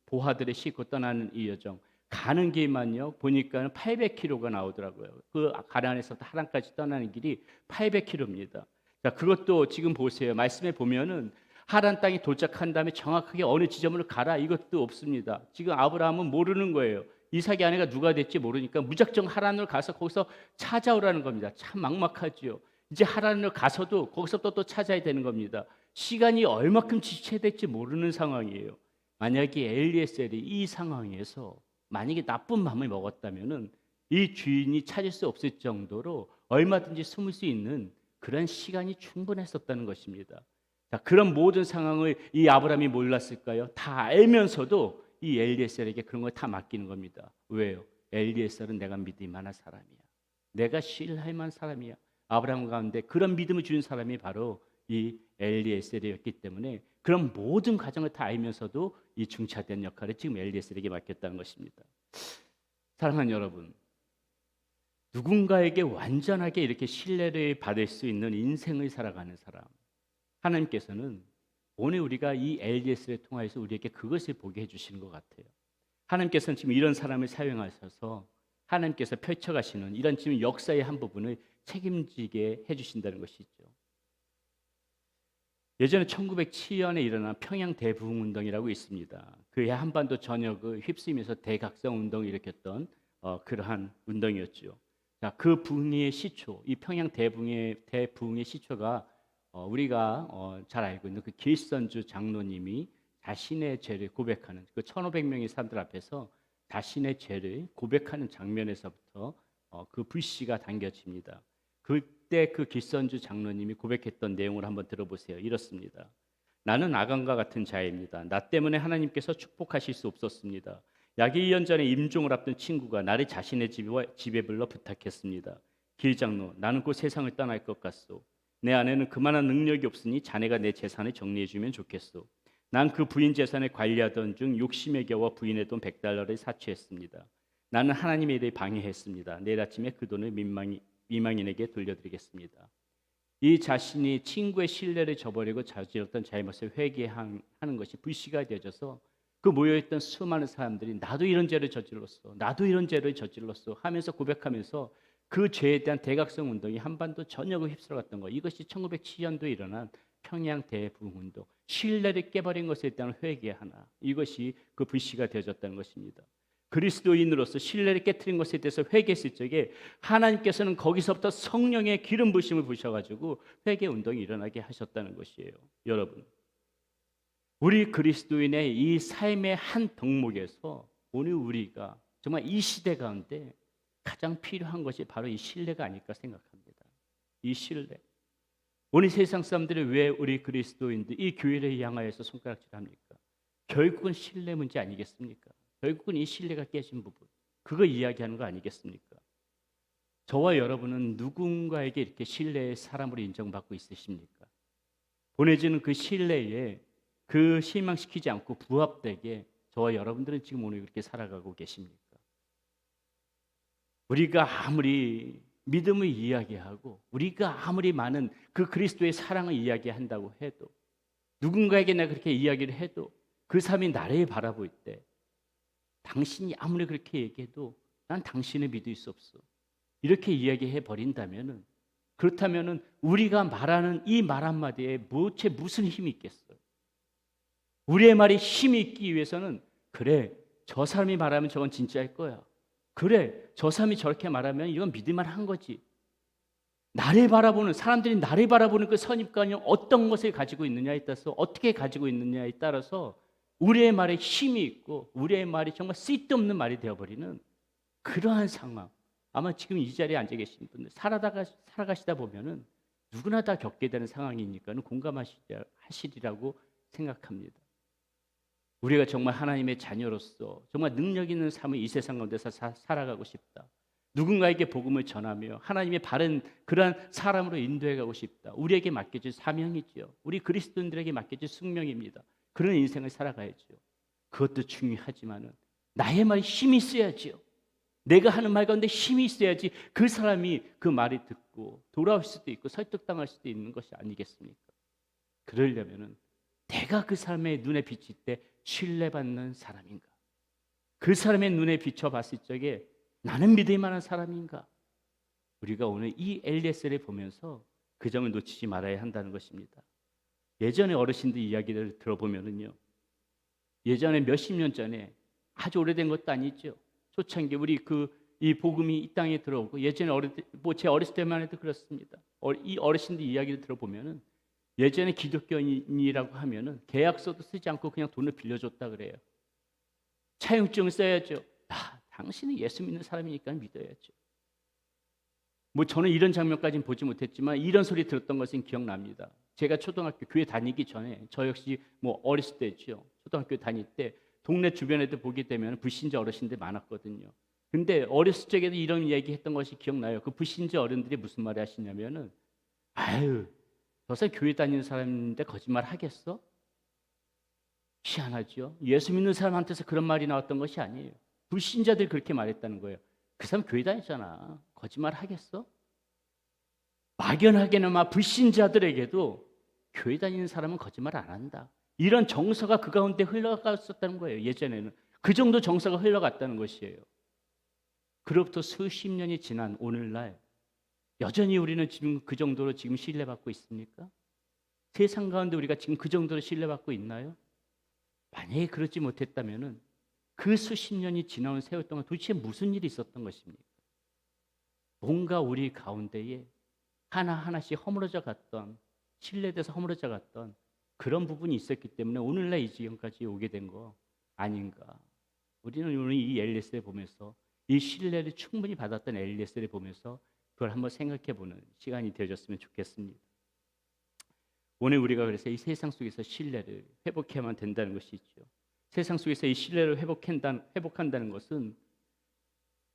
보화들을 싣고 떠나는 이 여정, 가는 길만요 보니까 800km가 나오더라고요. 그 가나안에서부터 하란까지 떠나는 길이 800km입니다. 자, 그것도 지금 보세요. 말씀에 보면은 하란 땅에 도착한 다음에 정확하게 어느 지점으로 가라 이것도 없습니다. 지금 아브라함은 모르는 거예요. 이삭의 아내가 누가 될지 모르니까 무작정 하란으로 가서 거기서 찾아오라는 겁니다. 참 막막하지요. 이제 하란으로 가서도 거기서 또 찾아야 되는 겁니다. 시간이 얼마큼 지체될지 모르는 상황이에요. 만약에 엘리에셀이 이 상황에서 만약에 나쁜 마음을 먹었다면은 이 주인이 찾을 수 없을 정도로 얼마든지 숨을 수 있는 그런 시간이 충분했었다는 것입니다. 자, 그런 모든 상황을 이 아브라함이 몰랐을까요? 다 알면서도 이 엘리에셀에게 그런 걸 다 맡기는 겁니다. 왜요? 엘리에셀은 내가 믿을 만한 사람이야. 내가 신뢰할 만한 사람이야. 아브라함 가운데 그런 믿음을 주는 사람이 바로 이 엘리에셀이었기 때문에 그런 모든 과정을 다 알면서도 이 중차대한 역할을 지금 엘리에셀에게 맡겼다는 것입니다. 사랑하는 여러분, 누군가에게 완전하게 이렇게 신뢰를 받을 수 있는 인생을 살아가는 사람, 하나님께서는 오늘 우리가 이 엘리에셀을 통해서 우리에게 그것을 보게 해주시는 것 같아요. 하나님께서는 지금 이런 사람을 사용하셔서 하나님께서 펼쳐가시는 이런 지금 역사의 한 부분을 책임지게 해주신다는 것이죠. 예전에 1907년에 일어난 평양 대부흥운동이라고 있습니다. 그해 한반도 전역을 휩쓰면서 대각성 운동을 일으켰던 그러한 운동이었죠. 자, 그 부흥의 시초, 이 평양 대부흥의 시초가 우리가 잘 알고 있는 그 길선주 장로님이 자신의 죄를 고백하는 그 1,500명의 사람들 앞에서 자신의 죄를 고백하는 장면에서부터 그 불씨가 당겨집니다. 그때 그 길선주 장로님이 고백했던 내용을 한번 들어보세요. 이렇습니다. 나는 아간과 같은 자입니다. 나 때문에 하나님께서 축복하실 수 없었습니다. 약 1년 전에 임종을 앞둔 친구가 나를 자신의 집에 불러 부탁했습니다. 길 장로, 나는 곧 세상을 떠날 것 같소. 내 아내는 그만한 능력이 없으니 자네가 내 재산을 정리해 주면 좋겠소. 난 그 부인 재산을 관리하던 중 욕심에 겨워 부인의 돈 $100를 사취했습니다. 나는 하나님의 일을 방해했습니다. 내일 아침에 그 돈을 미망인에게 돌려드리겠습니다. 이 자신이 친구의 신뢰를 저버리고 저질렀던 잘못을 회개하는 것이 불씨가 되어져서 그 모여있던 수많은 사람들이 나도 이런 죄를 저질렀어, 나도 이런 죄를 저질렀어 하면서 고백하면서 그 죄에 대한 대각성 운동이 한반도 전역을 휩쓸어갔던 것. 이것이 1907년도에 일어난 평양 대부흥운동, 신뢰를 깨버린 것에 대한 회개 하나, 이것이 그 불씨가 되어졌다는 것입니다. 그리스도인으로서 신뢰를 깨트린 것에 대해서 회개했을 적에 하나님께서는 거기서부터 성령의 기름 부으심을 부으셔가지고 회개 운동이 일어나게 하셨다는 것이에요. 여러분, 우리 그리스도인의 이 삶의 한 덕목에서 오늘 우리가 정말 이 시대 가운데 가장 필요한 것이 바로 이 신뢰가 아닐까 생각합니다. 이 신뢰. 오늘 세상 사람들이 왜 우리 그리스도인들 이 교회를 향하여서 손가락질합니까? 결국은 신뢰 문제 아니겠습니까? 결국은 이 신뢰가 깨진 부분, 그거 이야기하는 거 아니겠습니까? 저와 여러분은 누군가에게 이렇게 신뢰의 사람으로 인정받고 있으십니까? 보내주는 그 신뢰에 그 실망시키지 않고 부합되게 저와 여러분들은 지금 오늘 그렇게 살아가고 계십니까? 우리가 아무리 믿음을 이야기하고 우리가 아무리 많은 그 그리스도의 사랑을 이야기한다고 해도 누군가에게 내가 그렇게 이야기를 해도 그 사람이 나를 바라볼 때 당신이 아무리 그렇게 얘기해도 난 당신을 믿을 수 없어, 이렇게 이야기해 버린다면은, 그렇다면은 우리가 말하는 이 말 한마디에 도대체 무슨 힘이 있겠어요? 우리의 말이 힘이 있기 위해서는 그래, 저 사람이 말하면 저건 진짜일 거야, 그래, 저 사람이 저렇게 말하면 이건 믿을만 한 거지. 나를 바라보는, 사람들이 나를 바라보는 그 선입관이 어떤 것을 가지고 있느냐에 따라서, 어떻게 가지고 있느냐에 따라서 우리의 말에 힘이 있고 우리의 말이 정말 쓸데없는 말이 되어버리는 그러한 상황, 아마 지금 이 자리에 앉아 계신 분들 살아가시다 보면은 누구나 다 겪게 되는 상황이니까 공감하시리라고 생각합니다. 우리가 정말 하나님의 자녀로서 정말 능력 있는 삶을 이 세상 가운데서 살아가고 싶다, 누군가에게 복음을 전하며 하나님의 바른 그러한 사람으로 인도해가고 싶다, 우리에게 맡겨질 사명이지요. 우리 그리스도인들에게 맡겨질 숙명입니다. 그런 인생을 살아가야죠. 그것도 중요하지만은 나의 말에 힘이 있어야지요. 내가 하는 말 가운데 힘이 있어야지 그 사람이 그 말을 듣고 돌아올 수도 있고 설득당할 수도 있는 것이 아니겠습니까? 그러려면은 내가 그 사람의 눈에 비칠 때 신뢰받는 사람인가? 그 사람의 눈에 비춰봤을 적에 나는 믿을 만한 사람인가? 우리가 오늘 이 엘리에셀을 보면서 그 점을 놓치지 말아야 한다는 것입니다. 예전에 어르신들 이야기를 들어보면은요, 예전에 몇십 년 전에, 아주 오래된 것도 아니죠, 초창기 우리 이 복음이 이 땅에 들어오고, 예전에 제 어렸을 때만 해도 그렇습니다. 이 어르신들 이야기를 들어보면은 예전에 기독교인이라고 하면은 계약서도 쓰지 않고 그냥 돈을 빌려줬다 그래요. 차용증을 써야죠. 당신은 예수 믿는 사람이니까 믿어야죠. 뭐 저는 이런 장면까지는 보지 못했지만 이런 소리 들었던 것은 기억납니다. 제가 초등학교 교회 다니기 전에, 저 역시 뭐 어렸을 때죠, 초등학교 다닐 때 동네 주변에도 보게 되면 불신자 어르신들 많았거든요. 근데 어렸을 적에도 이런 이야기 했던 것이 기억나요. 그 불신자 어른들이 무슨 말을 하시냐면은, 아유, 저새 교회 다니는 사람인데 거짓말 하겠어? 희한하죠. 예수 믿는 사람한테서 그런 말이 나왔던 것이 아니에요. 불신자들이 그렇게 말했다는 거예요. 그 사람 교회 다니잖아, 거짓말 하겠어? 막연하게나마 불신자들에게도 교회 다니는 사람은 거짓말 안 한다, 이런 정서가 그 가운데 흘러갔었다는 거예요. 예전에는 그 정도 정서가 흘러갔다는 것이에요. 그로부터 수십 년이 지난 오늘날 여전히 우리는 지금 그 정도로 지금 신뢰받고 있습니까? 세상 가운데 우리가 지금 그 정도로 신뢰받고 있나요? 만약에 그렇지 못했다면은 그 수십 년이 지나온 세월 동안 도대체 무슨 일이 있었던 것입니까? 뭔가 우리 가운데에 하나하나씩 허물어져 갔던, 신뢰돼서 허물어져 갔던 그런 부분이 있었기 때문에 오늘날 이 지경까지 오게 된 거 아닌가. 우리는 오늘 이 엘리에셀을 보면서, 이 신뢰를 충분히 받았던 엘리에셀을 보면서 그걸 한번 생각해보는 시간이 되어졌으면 좋겠습니다. 오늘 우리가 그래서 이 세상 속에서 신뢰를 회복해야만 된다는 것이 있죠. 세상 속에서 이 신뢰를 회복한다는 것은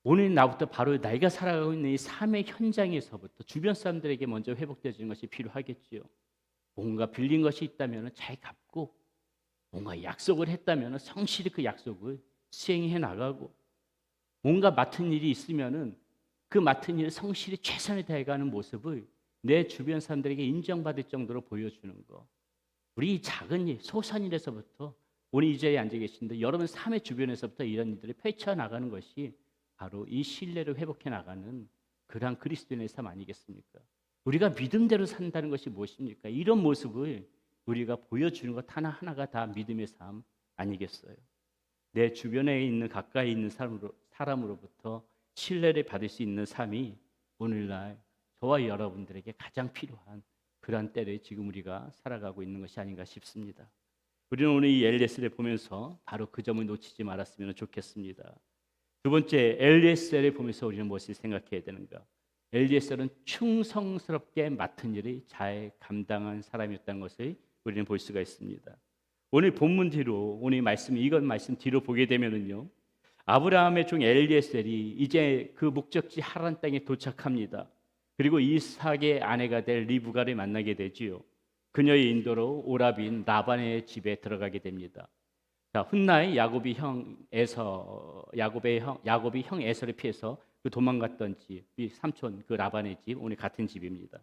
오늘 나부터, 바로 내가 살아가고 있는 이 삶의 현장에서부터 주변 사람들에게 먼저 회복되어지는 것이 필요하겠지요. 뭔가 빌린 것이 있다면 잘 갚고, 뭔가 약속을 했다면 성실히 그 약속을 수행해 나가고, 뭔가 맡은 일이 있으면 그 맡은 일을 성실히 최선을 다해가는 모습을 내 주변 사람들에게 인정받을 정도로 보여주는 것. 우리 이 작은 일, 소소한 일에서부터, 오늘 이 자리에 앉아 계신데 여러분 삶의 주변에서부터 이런 일들을 펼쳐나가는 것이 바로 이 신뢰를 회복해 나가는 그러한 그리스도인의 삶 아니겠습니까? 우리가 믿음대로 산다는 것이 무엇입니까? 이런 모습을 우리가 보여주는 것 하나하나가 다 믿음의 삶 아니겠어요? 내 주변에 있는, 가까이 있는 사람으로부터 신뢰를 받을 수 있는 삶이 오늘날 저와 여러분들에게 가장 필요한 그러한 때를 지금 우리가 살아가고 있는 것이 아닌가 싶습니다. 우리는 오늘 이 엘리에셀을 보면서 바로 그 점을 놓치지 말았으면 좋겠습니다. 두 번째, 엘리에셀을 보면서 우리는 무엇을 생각해야 되는가? 엘리에셀은 충성스럽게 맡은 일을 잘 감당한 사람이었다는 것을 우리는 볼 수가 있습니다. 오늘 본문 뒤로, 오늘 이건 말씀 뒤로 보게 되면은요, 아브라함의 종 엘리에셀이 이제 그 목적지 하란 땅에 도착합니다. 그리고 이삭의 아내가 될 리브가를 만나게 되지요. 그녀의 인도로 오라비인 라반의 집에 들어가게 됩니다. 자, 훗날 야곱이 형 에서를 피해서 그 도망갔던 집, 이 삼촌 그 라반의 집, 오늘 같은 집입니다.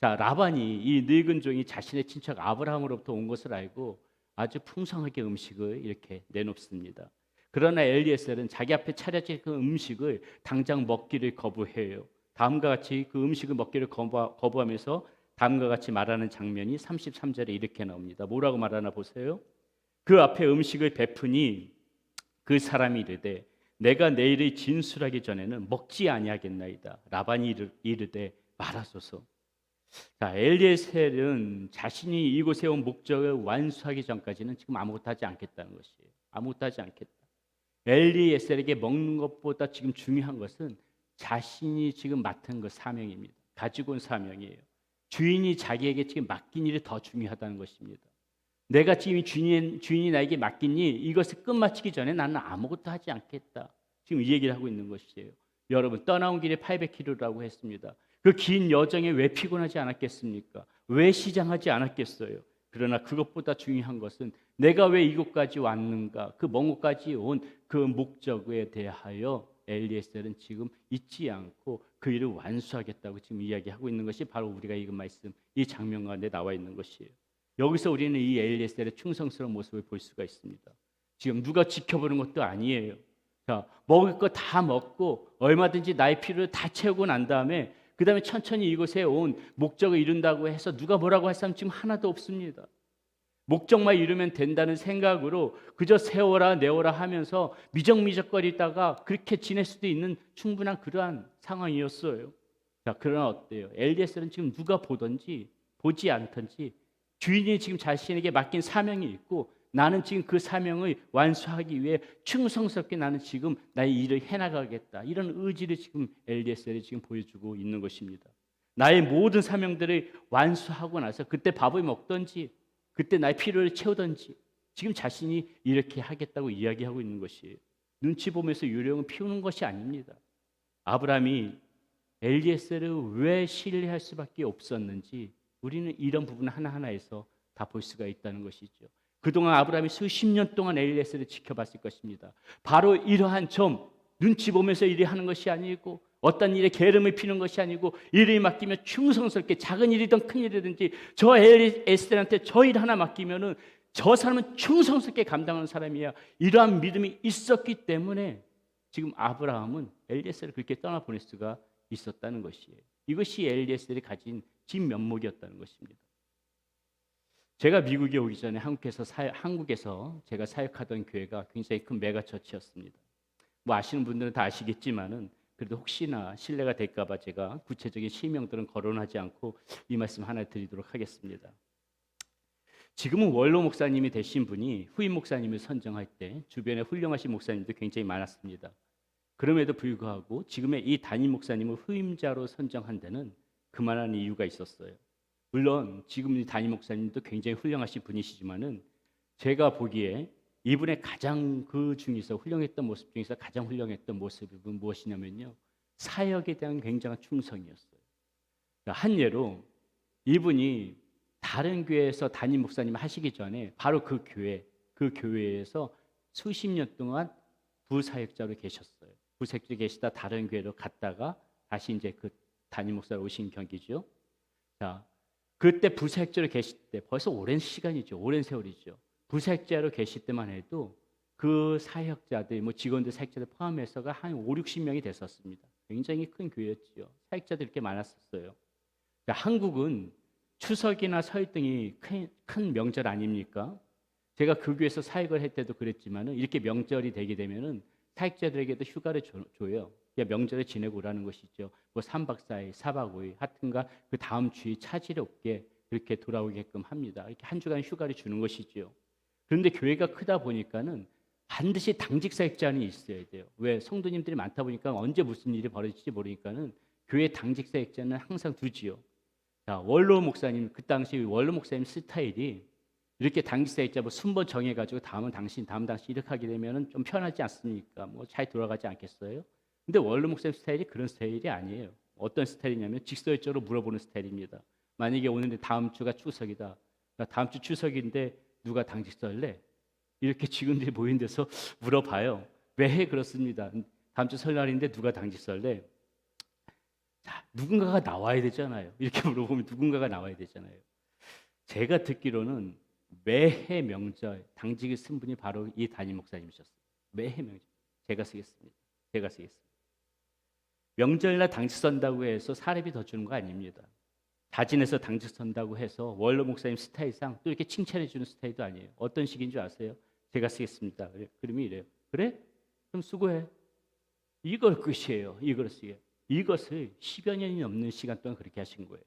자, 라반이 이 늙은 종이 자신의 친척 아브라함으로부터 온 것을 알고 아주 풍성하게 음식을 이렇게 내놓습니다. 그러나 엘리에셀은 자기 앞에 차려진 그 음식을 당장 먹기를 거부해요. 다음과 같이 그 음식을 먹기를 거부하면서 다음과 같이 말하는 장면이 33절에 이렇게 나옵니다. 뭐라고 말하나 보세요. 그 앞에 음식을 베푸니 그 사람이 이르되 내가 내일의 진술하기 전에는 먹지 아니하겠나이다. 라반이 이르되 말하소서. 자, 엘리에셀은 자신이 이곳에 온 목적을 완수하기 전까지는 지금 아무것도 하지 않겠다는 것이에요. 아무것도 하지 않겠다. 엘리에셀에게 먹는 것보다 지금 중요한 것은 자신이 지금 맡은 그 사명입니다. 가지고 온 사명이에요. 주인이 자기에게 지금 맡긴 일이 더 중요하다는 것입니다. 내가 지금 주인이 나에게 맡긴 일, 이것을 끝마치기 전에 나는 아무것도 하지 않겠다. 지금 이 얘기를 하고 있는 것이에요. 여러분, 떠나온 길이 800km라고 했습니다. 그 긴 여정에 왜 피곤하지 않았겠습니까? 왜 시장하지 않았겠어요? 그러나 그것보다 중요한 것은 내가 왜 이곳까지 왔는가? 그 먼 곳까지 온 그 목적에 대하여 엘리에셀은 지금 잊지 않고 그 일을 완수하겠다고 지금 이야기하고 있는 것이 바로 우리가 읽은 말씀, 이 장면 가운데 나와 있는 것이에요. 여기서 우리는 이 엘리에셀의 충성스러운 모습을 볼 수가 있습니다. 지금 누가 지켜보는 것도 아니에요. 자, 먹을 거 다 먹고 얼마든지 나의 필요를 다 채우고 난 다음에 그 다음에 천천히 이곳에 온 목적을 이룬다고 해서 누가 뭐라고 할 사람 지금 하나도 없습니다. 목적만 이루면 된다는 생각으로 그저 세워라 내워라 하면서 미적미적거리다가 그렇게 지낼 수도 있는 충분한 그러한 상황이었어요. 자, 그러나 어때요? 엘리에셀은 지금 누가 보든지 보지 않든지 주인이 지금 자신에게 맡긴 사명이 있고 나는 지금 그 사명을 완수하기 위해 충성스럽게 나는 지금 나의 일을 해나가겠다. 이런 의지를 지금 엘리에셀이 지금 보여주고 있는 것입니다. 나의 모든 사명들을 완수하고 나서 그때 밥을 먹든지 그때 나의 필요를 채우든지 지금 자신이 이렇게 하겠다고 이야기하고 있는 것이에요. 눈치 보면서 요령을 피우는 것이 아닙니다. 아브라함이 엘리에셀을 왜 신뢰할 수밖에 없었는지 우리는 이런 부분 하나하나에서 다 볼 수가 있다는 것이죠. 그동안 아브라함이 수십 년 동안 엘리에셀을 지켜봤을 것입니다. 바로 이러한 점, 눈치 보면서 일을 하는 것이 아니고 어떤 일에 게으름을 피는 것이 아니고 일을 맡기면 충성스럽게 작은 일이든 큰 일이든지 저 엘리에셀한테 저 일 하나 맡기면은 저 사람은 충성스럽게 감당하는 사람이야. 이러한 믿음이 있었기 때문에 지금 아브라함은 엘리에셀을 그렇게 떠나보낼 수가 있었다는 것이에요. 이것이 엘리에셀이 가진 진면목이었다는 것입니다. 제가 미국에 오기 전에 한국에서 제가 사역하던 교회가 굉장히 큰 메가처치였습니다. 뭐 아시는 분들은 다 아시겠지만은 그래도 혹시나 신뢰가 될까 봐 제가 구체적인 실명들은 거론하지 않고 이 말씀 하나 드리도록 하겠습니다. 지금은 원로 목사님이 되신 분이 후임 목사님을 선정할 때 주변에 훌륭하신 목사님도 굉장히 많았습니다. 그럼에도 불구하고 지금의 이 담임 목사님을 후임자로 선정한 데는 그만한 이유가 있었어요. 물론 지금 이 담임 목사님도 굉장히 훌륭하신 분이시지만은 제가 보기에 이분의 가장 그 중에서 훌륭했던 모습 중에서 가장 훌륭했던 모습은 무엇이냐면요, 사역에 대한 굉장한 충성이었어요. 한 예로 이분이 다른 교회에서 담임 목사님 하시기 전에 바로 그 교회에서 수십 년 동안 부사역자로 계셨어요. 부사역자로 계시다 다른 교회로 갔다가 다시 이제 그 담임 목사로 오신 경기죠. 자, 그때 부사역자로 계실 때 벌써 오랜 시간이죠. 오랜 세월이죠. 부사역자로 계실 때만 해도 그 사역자들, 뭐 직원들, 사역자들 포함해서가 한 5, 60명이 됐었습니다. 굉장히 큰 교회였죠. 사역자들이 이렇게 많았었어요. 그러니까 한국은 추석이나 설 등이 큰 명절 아닙니까? 제가 그 교회에서 사역을 할 때도 그랬지만은 이렇게 명절이 되게 되면은 사역자들에게도 휴가를 줘요. 그냥 명절에 지내고 오라는 것이죠. 뭐 3박 4일, 4박 5일 하여튼가 그 다음 주에 차질 없게 그렇게 돌아오게끔 합니다. 이렇게 한 주간 휴가를 주는 것이죠. 그런데 교회가 크다 보니까는 반드시 당직 사역자는 있어야 돼요. 왜? 성도님들이 많다 보니까 언제 무슨 일이 벌어질지 모르니까는 교회 당직 사역자는 항상 두지요. 자, 원로 목사님, 그 당시 원로 목사님 스타일이 이렇게 당직 사역자 뭐 순번 정해가지고 다음 당신 이렇게 하게 되면은 좀 편하지 않습니까? 뭐 잘 돌아가지 않겠어요? 근데 원로 목사님 스타일이 그런 스타일이 아니에요. 어떤 스타일이냐면 직설적으로 물어보는 스타일입니다. 만약에 오늘 다음 주가 추석이다. 다음 주 추석인데 누가 당직 설래? 이렇게 직원들이 모인 데서 물어봐요. 왜 그렇습니다. 다음 주 설날인데 누가 당직 설래? 자, 누군가가 나와야 되잖아요. 이렇게 물어보면 누군가가 나와야 되잖아요. 제가 듣기로는 매해 명절 당직을 쓴 분이 바로 이 담임 목사님이셨어요. 매해 명절. 제가 쓰겠습니다. 명절날 당직 선다고 해서 사례비 더 주는 거 아닙니다. 다진해서 당직 선다고 해서 원로 목사님 스타일상 또 이렇게 칭찬해 주는 스타일도 아니에요. 어떤 식인 줄 아세요? 제가 쓰겠습니다. 그러면 이래요. 그래? 그럼 수고해. 이걸 끝이에요. 이것을 10여 년이 넘는 시간 동안 그렇게 하신 거예요.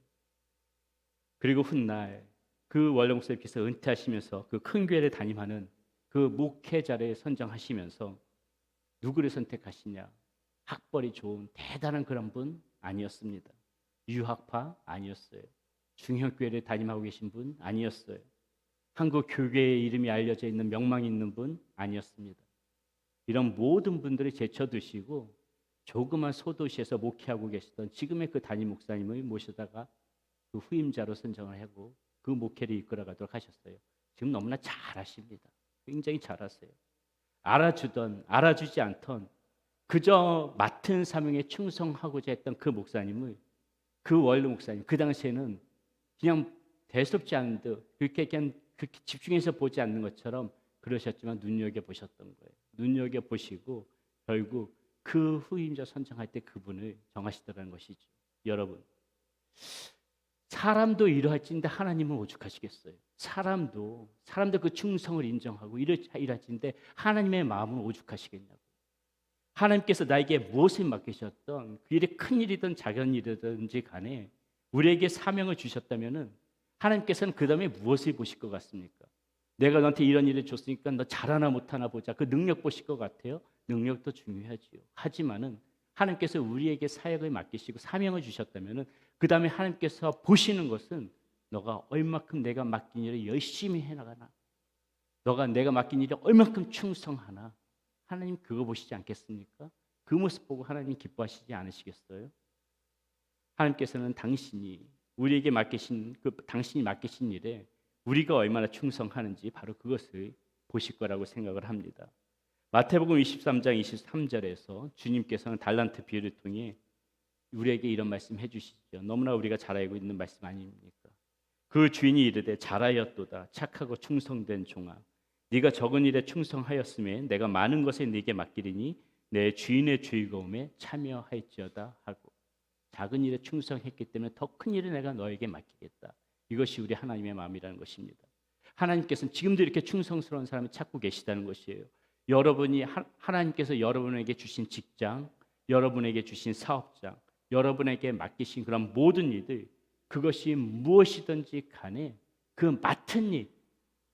그리고 훗날 그 원로 목사님께서 은퇴하시면서 그 큰 교회를 담임하는 그 목회자를 선정하시면서 누구를 선택하시냐? 학벌이 좋은 대단한 그런 분 아니었습니다. 유학파 아니었어요. 중형교회를 담임하고 계신 분 아니었어요. 한국 교계의 이름이 알려져 있는 명망 있는 분 아니었습니다. 이런 모든 분들을 제쳐두시고 조그만 소도시에서 목회하고 계시던 지금의 그 담임 목사님을 모셔다가 그 후임자로 선정을 하고 그 목회를 이끌어가도록 하셨어요. 지금 너무나 잘하십니다. 굉장히 잘하세요. 알아주던 알아주지 않던 그저 맡은 사명에 충성하고자 했던 그 목사님을 그 원로 목사님 그 당시에는 그냥 대수롭지 않은 듯 그렇게 집중해서 보지 않는 것처럼 그러셨지만 눈여겨보셨던 거예요. 눈여겨보시고 결국 그 후임자 선정할 때 그분을 정하시더라는 것이죠. 여러분, 사람도 이러할진데 하나님은 오죽하시겠어요? 사람도 그 충성을 인정하고 이러할진데 하나님의 마음은 오죽하시겠냐고. 하나님께서 나에게 무엇을 맡기셨던 그 일이 큰 일이든 작은 일이든지 간에 우리에게 사명을 주셨다면은 하나님께서는 그 다음에 무엇을 보실 것 같습니까? 내가 너한테 이런 일을 줬으니까 너 잘하나 못하나 보자. 그 능력 보실 것 같아요? 능력도 중요하지요. 하지만은 하나님께서 우리에게 사역을 맡기시고 사명을 주셨다면은 그 다음에 하나님께서 보시는 것은 너가 얼마큼 내가 맡긴 일을 열심히 해나가나, 너가 내가 맡긴 일에 얼마큼 충성하나. 하나님 그거 보시지 않겠습니까? 그 모습 보고 하나님 기뻐하시지 않으시겠어요? 하나님께서는 당신이 우리에게 맡기신 당신이 맡기신 일에 우리가 얼마나 충성하는지 바로 그것을 보실 거라고 생각을 합니다. 마태복음 23장 23절에서 주님께서는 달란트 비유를 통해 우리에게 이런 말씀 해주시죠. 너무나 우리가 잘 알고 있는 말씀 아닙니까? 그 주인이 이르되 잘하였도다 착하고 충성된 종아, 네가 적은 일에 충성하였음에 내가 많은 것에 네게 맡기리니 내 주인의 즐거움에 참여할지어다 하고, 작은 일에 충성했기 때문에 더 큰 일을 내가 너에게 맡기겠다. 이것이 우리 하나님의 마음이라는 것입니다. 하나님께서는 지금도 이렇게 충성스러운 사람을 찾고 계시다는 것이에요. 여러분이 하나님께서 여러분에게 주신 직장, 여러분에게 주신 사업장, 여러분에게 맡기신 그런 모든 일들, 그것이 무엇이든지 간에 그 맡은 일,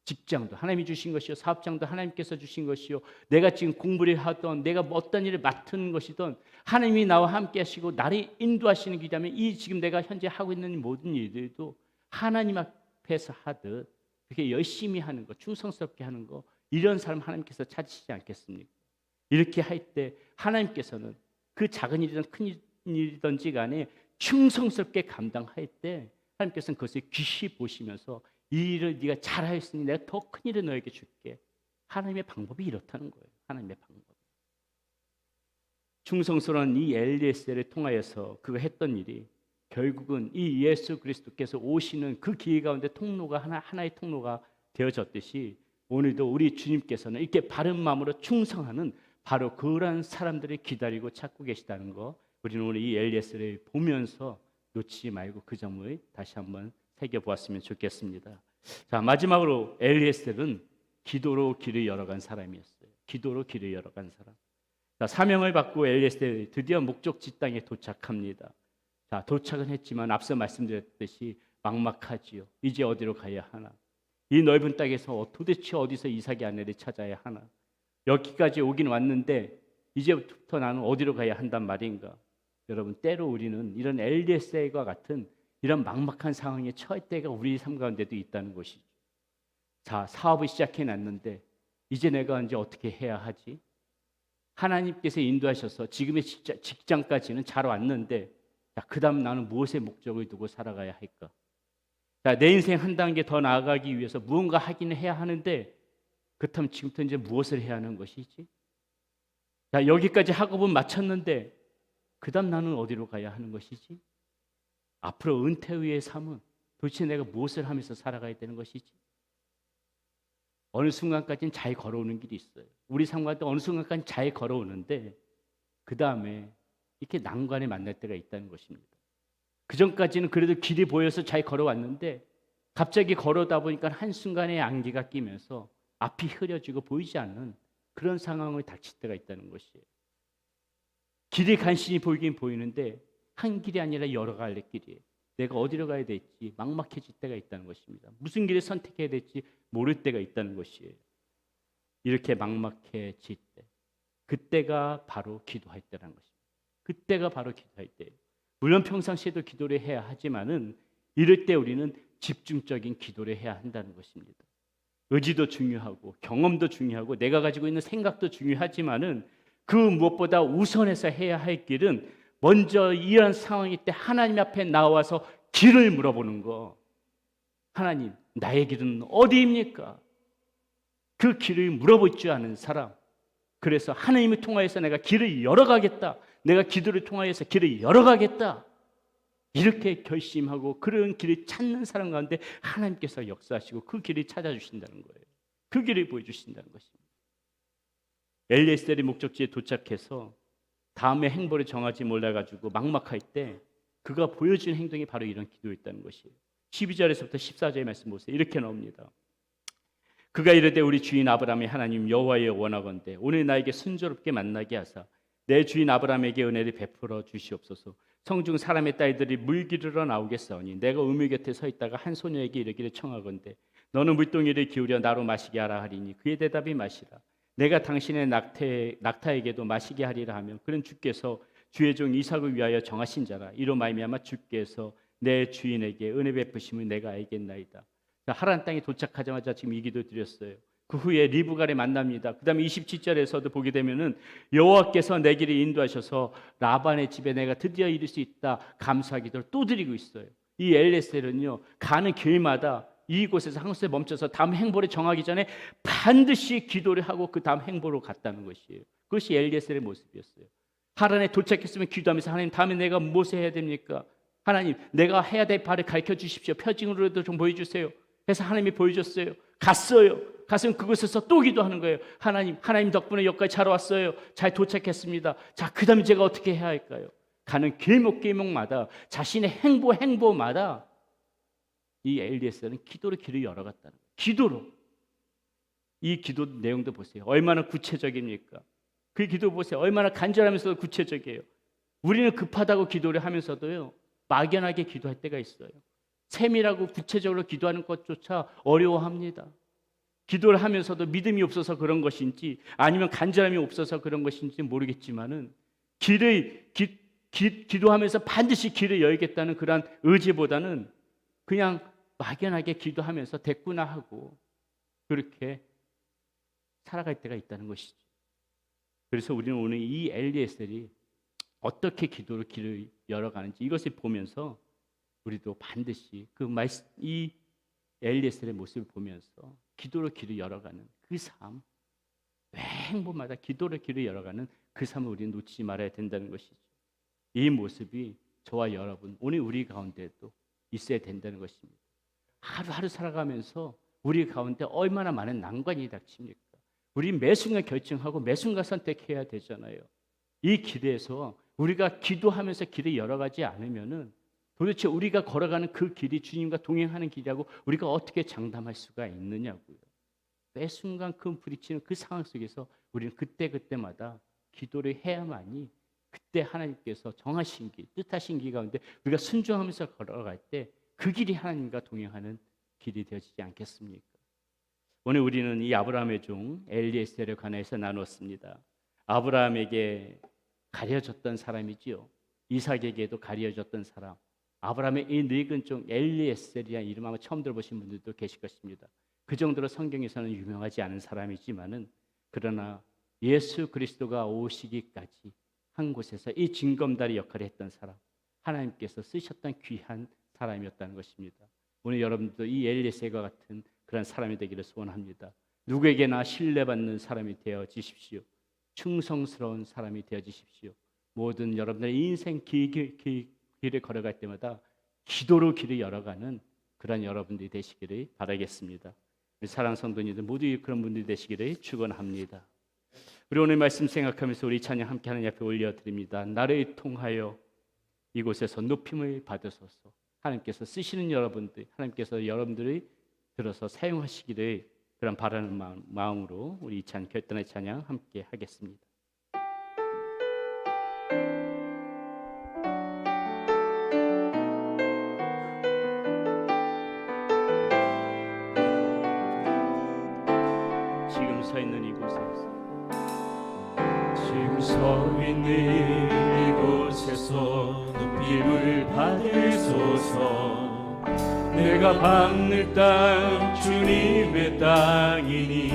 직장도 하나님이 주신 것이요, 사업장도 하나님께서 주신 것이요, 내가 지금 공부를 하던 내가 어떤 일을 맡은 것이든 하나님이 나와 함께 하시고 나를 인도하시는 길이라면 이 지금 내가 현재 하고 있는 모든 일들도 하나님 앞에서 하듯 그렇게 열심히 하는 거, 충성스럽게 하는 거, 이런 사람 하나님께서 찾으시지 않겠습니까? 이렇게 할 때 하나님께서는 그 작은 일이든 큰 일이든지 간에 충성스럽게 감당할 때 하나님께서는 그것을 귀시 보시면서 이 일을 네가 잘하였으니 내가 더 큰 일을 너에게 줄게. 하나님의 방법이 이렇다는 거예요. 하나님의 방법. 충성스러운 이 엘리에셀을 통하여서 그가 했던 일이 결국은 이 예수 그리스도께서 오시는 그 길 가운데 통로가 하나의 통로가 되어졌듯이 오늘도 우리 주님께서는 이렇게 바른 마음으로 충성하는 바로 그러한 사람들을 기다리고 찾고 계시다는 거, 우리는 오늘 이 엘리에셀을 보면서 놓치지 말고 그 점을 다시 한번 새겨보았으면 좋겠습니다. 자, 마지막으로 엘리에셀은 기도로 길을 열어간 사람이었어요. 기도로 길을 열어간 사람. 자, 사명을 받고 엘리에셀이 드디어 목적지 땅에 도착합니다. 자, 도착은 했지만 앞서 말씀드렸듯이 막막하지요. 이제 어디로 가야 하나? 이 넓은 땅에서 도대체 어디서 이삭의 아내를 찾아야 하나? 여기까지 오긴 왔는데 이제부터 나는 어디로 가야 한단 말인가? 여러분, 때로 우리는 이런 엘리에셀과 같은 이런 막막한 상황에 처할 때가 우리 삶 가운데도 있다는 것이죠. 자, 사업을 시작해 놨는데 이제 내가 이제 어떻게 해야 하지? 하나님께서 인도하셔서 지금의 직장까지는 잘 왔는데, 자, 그다음 나는 무엇의 목적을 두고 살아가야 할까? 자, 내 인생 한 단계 더 나아가기 위해서 무언가 하기는 해야 하는데, 그렇다면 지금부터 이제 무엇을 해야 하는 것이지? 자, 여기까지 학업은 마쳤는데 그다음 나는 어디로 가야 하는 것이지? 앞으로 은퇴 후의 삶은 도대체 내가 무엇을 하면서 살아가야 되는 것이지? 어느 순간까지는 잘 걸어오는 길이 있어요. 우리 삶 가운데 어느 순간까지는 잘 걸어오는데 그 다음에 이렇게 난관에 만날 때가 있다는 것입니다. 그 전까지는 그래도 길이 보여서 잘 걸어왔는데 갑자기 걸어다 보니까 한순간에 안개가 끼면서 앞이 흐려지고 보이지 않는 그런 상황을 닥칠 때가 있다는 것이에요. 길이 간신히 보이긴 보이는데 한 길이 아니라 여러 갈래 길이에요. 내가 어디로 가야 될지 막막해질 때가 있다는 것입니다. 무슨 길을 선택해야 될지 모를 때가 있다는 것이에요. 이렇게 막막해질 때, 그때가 바로 기도할 때라는 것입니다. 그때가 바로 기도할 때예요. 물론 평상시에도 기도를 해야 하지만은 이럴 때 우리는 집중적인 기도를 해야 한다는 것입니다. 의지도 중요하고 경험도 중요하고 내가 가지고 있는 생각도 중요하지만은 그 무엇보다 우선해서 해야 할 길은 먼저 이런 상황일 때 하나님 앞에 나와서 길을 물어보는 거. 하나님, 나의 길은 어디입니까? 그 길을 물어볼 줄 아는 사람. 그래서 하나님을 통하여서 내가 길을 열어가겠다. 내가 기도를 통하여서 길을 열어가겠다. 이렇게 결심하고 그런 길을 찾는 사람 가운데 하나님께서 역사하시고 그 길을 찾아주신다는 거예요. 그 길을 보여주신다는 것입니다. 엘리에셀이 목적지에 도착해서 다음에 행보를 정하지 몰라가지고 막막할 때 그가 보여준 행동이 바로 이런 기도였다는 것이에요. 12절에서부터 14절의 말씀 보세요. 이렇게 나옵니다. 그가 이르되 우리 주인 아브라함의 하나님 여호와여 원하건대 오늘 나에게 순조롭게 만나게 하사 내 주인 아브라함에게 은혜를 베풀어 주시옵소서. 성중 사람의 딸들이 물 기르러 나오겠사오니 내가 우물 곁에 서 있다가 한 소녀에게 이르기를 청하건대 너는 물동이를 기울여 나로 마시게 하라 하리니 그의 대답이 마시라. 내가 당신의 낙타에게도 마시게 하리라 하면 그는 주께서 주의 종 이삭을 위하여 정하신 자라. 이로 말미암아 주께서 내 주인에게 은혜 베푸심을 내가 알겠나이다. 하란 땅에 도착하자마자 지금 이 기도 드렸어요. 그 후에 리브갈에 만납니다. 그 다음에 27절에서도 보게 되면은 여호와께서 내 길을 인도하셔서 라반의 집에 내가 드디어 이를 수 있다 감사 기도를 또 드리고 있어요. 이 엘리에셀은요 가는 길마다 이곳에서 한 곳에 멈춰서 다음 행보를 정하기 전에 반드시 기도를 하고 그 다음 행보로 갔다는 것이에요. 그것이 엘리에셀의 모습이었어요. 하란에 도착했으면 기도하면서 하나님 다음에 내가 무엇을 해야 됩니까? 하나님 내가 해야 될 바를 가르쳐 주십시오. 표징으로도 좀 보여주세요. 그래서 하나님이 보여줬어요. 갔어요. 가서 그곳에서 또 기도하는 거예요. 하나님 덕분에 여기까지 잘 왔어요. 잘 도착했습니다. 자, 그 다음에 제가 어떻게 해야 할까요? 가는 길목마다 자신의 행보마다 이 엘리에셀은 기도로 길을 열어갔다는 거예요. 기도로. 이 기도 내용도 보세요. 얼마나 구체적입니까? 그 기도 보세요. 얼마나 간절하면서도 구체적이에요. 우리는 급하다고 기도를 하면서도요 막연하게 기도할 때가 있어요. 세밀하고 구체적으로 기도하는 것조차 어려워합니다. 기도를 하면서도 믿음이 없어서 그런 것인지 아니면 간절함이 없어서 그런 것인지 모르겠지만은 기도하면서 반드시 길을 열겠다는 그러한 의지보다는 그냥 막연하게 기도하면서 됐구나 하고 그렇게 살아갈 때가 있다는 것이죠. 그래서 우리는 오늘 이 엘리에셀이 어떻게 기도로 길을 열어가는지 이것을 보면서 우리도 반드시 이 엘리에셀의 모습을 보면서 기도로 길을 열어가는 그 삶, 매 행보마다 기도로 길을 열어가는 그 삶을 우리는 놓치지 말아야 된다는 것이죠. 이 모습이 저와 여러분, 오늘 우리 가운데도 있어야 된다는 것입니다. 하루하루 살아가면서 우리 가운데 얼마나 많은 난관이 닥칩니까? 우리 매 순간 결정하고 매 순간 선택해야 되잖아요. 이 길에서 우리가 기도하면서 길을 열어가지 않으면은 도대체 우리가 걸어가는 그 길이 주님과 동행하는 길이라고 우리가 어떻게 장담할 수가 있느냐고요. 매 순간 큰 부딪히는 그 상황 속에서 우리는 그때마다 기도를 해야만이 그때 하나님께서 정하신 길, 뜻하신 길 가운데 우리가 순종하면서 걸어갈 때 그 길이 하나님과 동행하는 길이 되어지지 않겠습니까? 오늘 우리는 이 아브라함의 종 엘리에셀에 관해서 나눴습니다. 아브라함에게 가려졌던 사람이지요. 이삭에게도 가려졌던 사람. 아브라함의 이 늙은 종 엘리에셀이라는 이름 아마 처음 들어보신 분들도 계실 것입니다. 그 정도로 성경에서는 유명하지 않은 사람이지만은 그러나 예수 그리스도가 오시기까지 한 곳에서 이 징검다리 역할을 했던 사람, 하나님께서 쓰셨던 귀한 사람이었다는 것입니다. 오늘 여러분도 이 엘리에셀과 같은 그런 사람이 되기를 소원합니다. 누구에게나 신뢰받는 사람이 되어지십시오. 충성스러운 사람이 되어지십시오. 모든 여러분들의 인생 길을 걸어갈 때마다 기도로 길을 열어가는 그런 여러분들이 되시기를 바라겠습니다. 우리 사랑하는 성도님들 모두 그런 분들이 되시기를 축원합니다. 우리 오늘 말씀 생각하면서 우리 찬양 함께 하나님 앞에 올려드립니다. 나를 통하여 이곳에서 높임을 받으소서. 하나님께서 쓰시는 여러분들, 하나님께서 여러분들이 들어서 사용하시기를 그런 바라는 마음으로 우리 이 결단의 찬양 함께 하겠습니다. 지금 서 있는 이곳에서 지금 서 있는 이곳에서 높임을 받으소서. 내가 밟는 땅 주님의 땅이니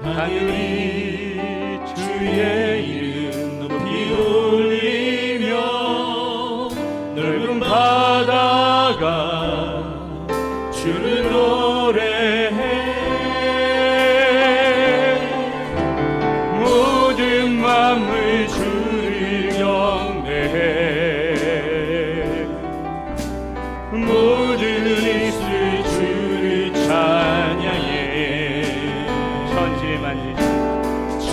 하늘이 주의 이름 높이 올리며 넓은 바다가 주를 노래해. 모든 만물 주를 경배해. 모든 입술 주를 찬양해.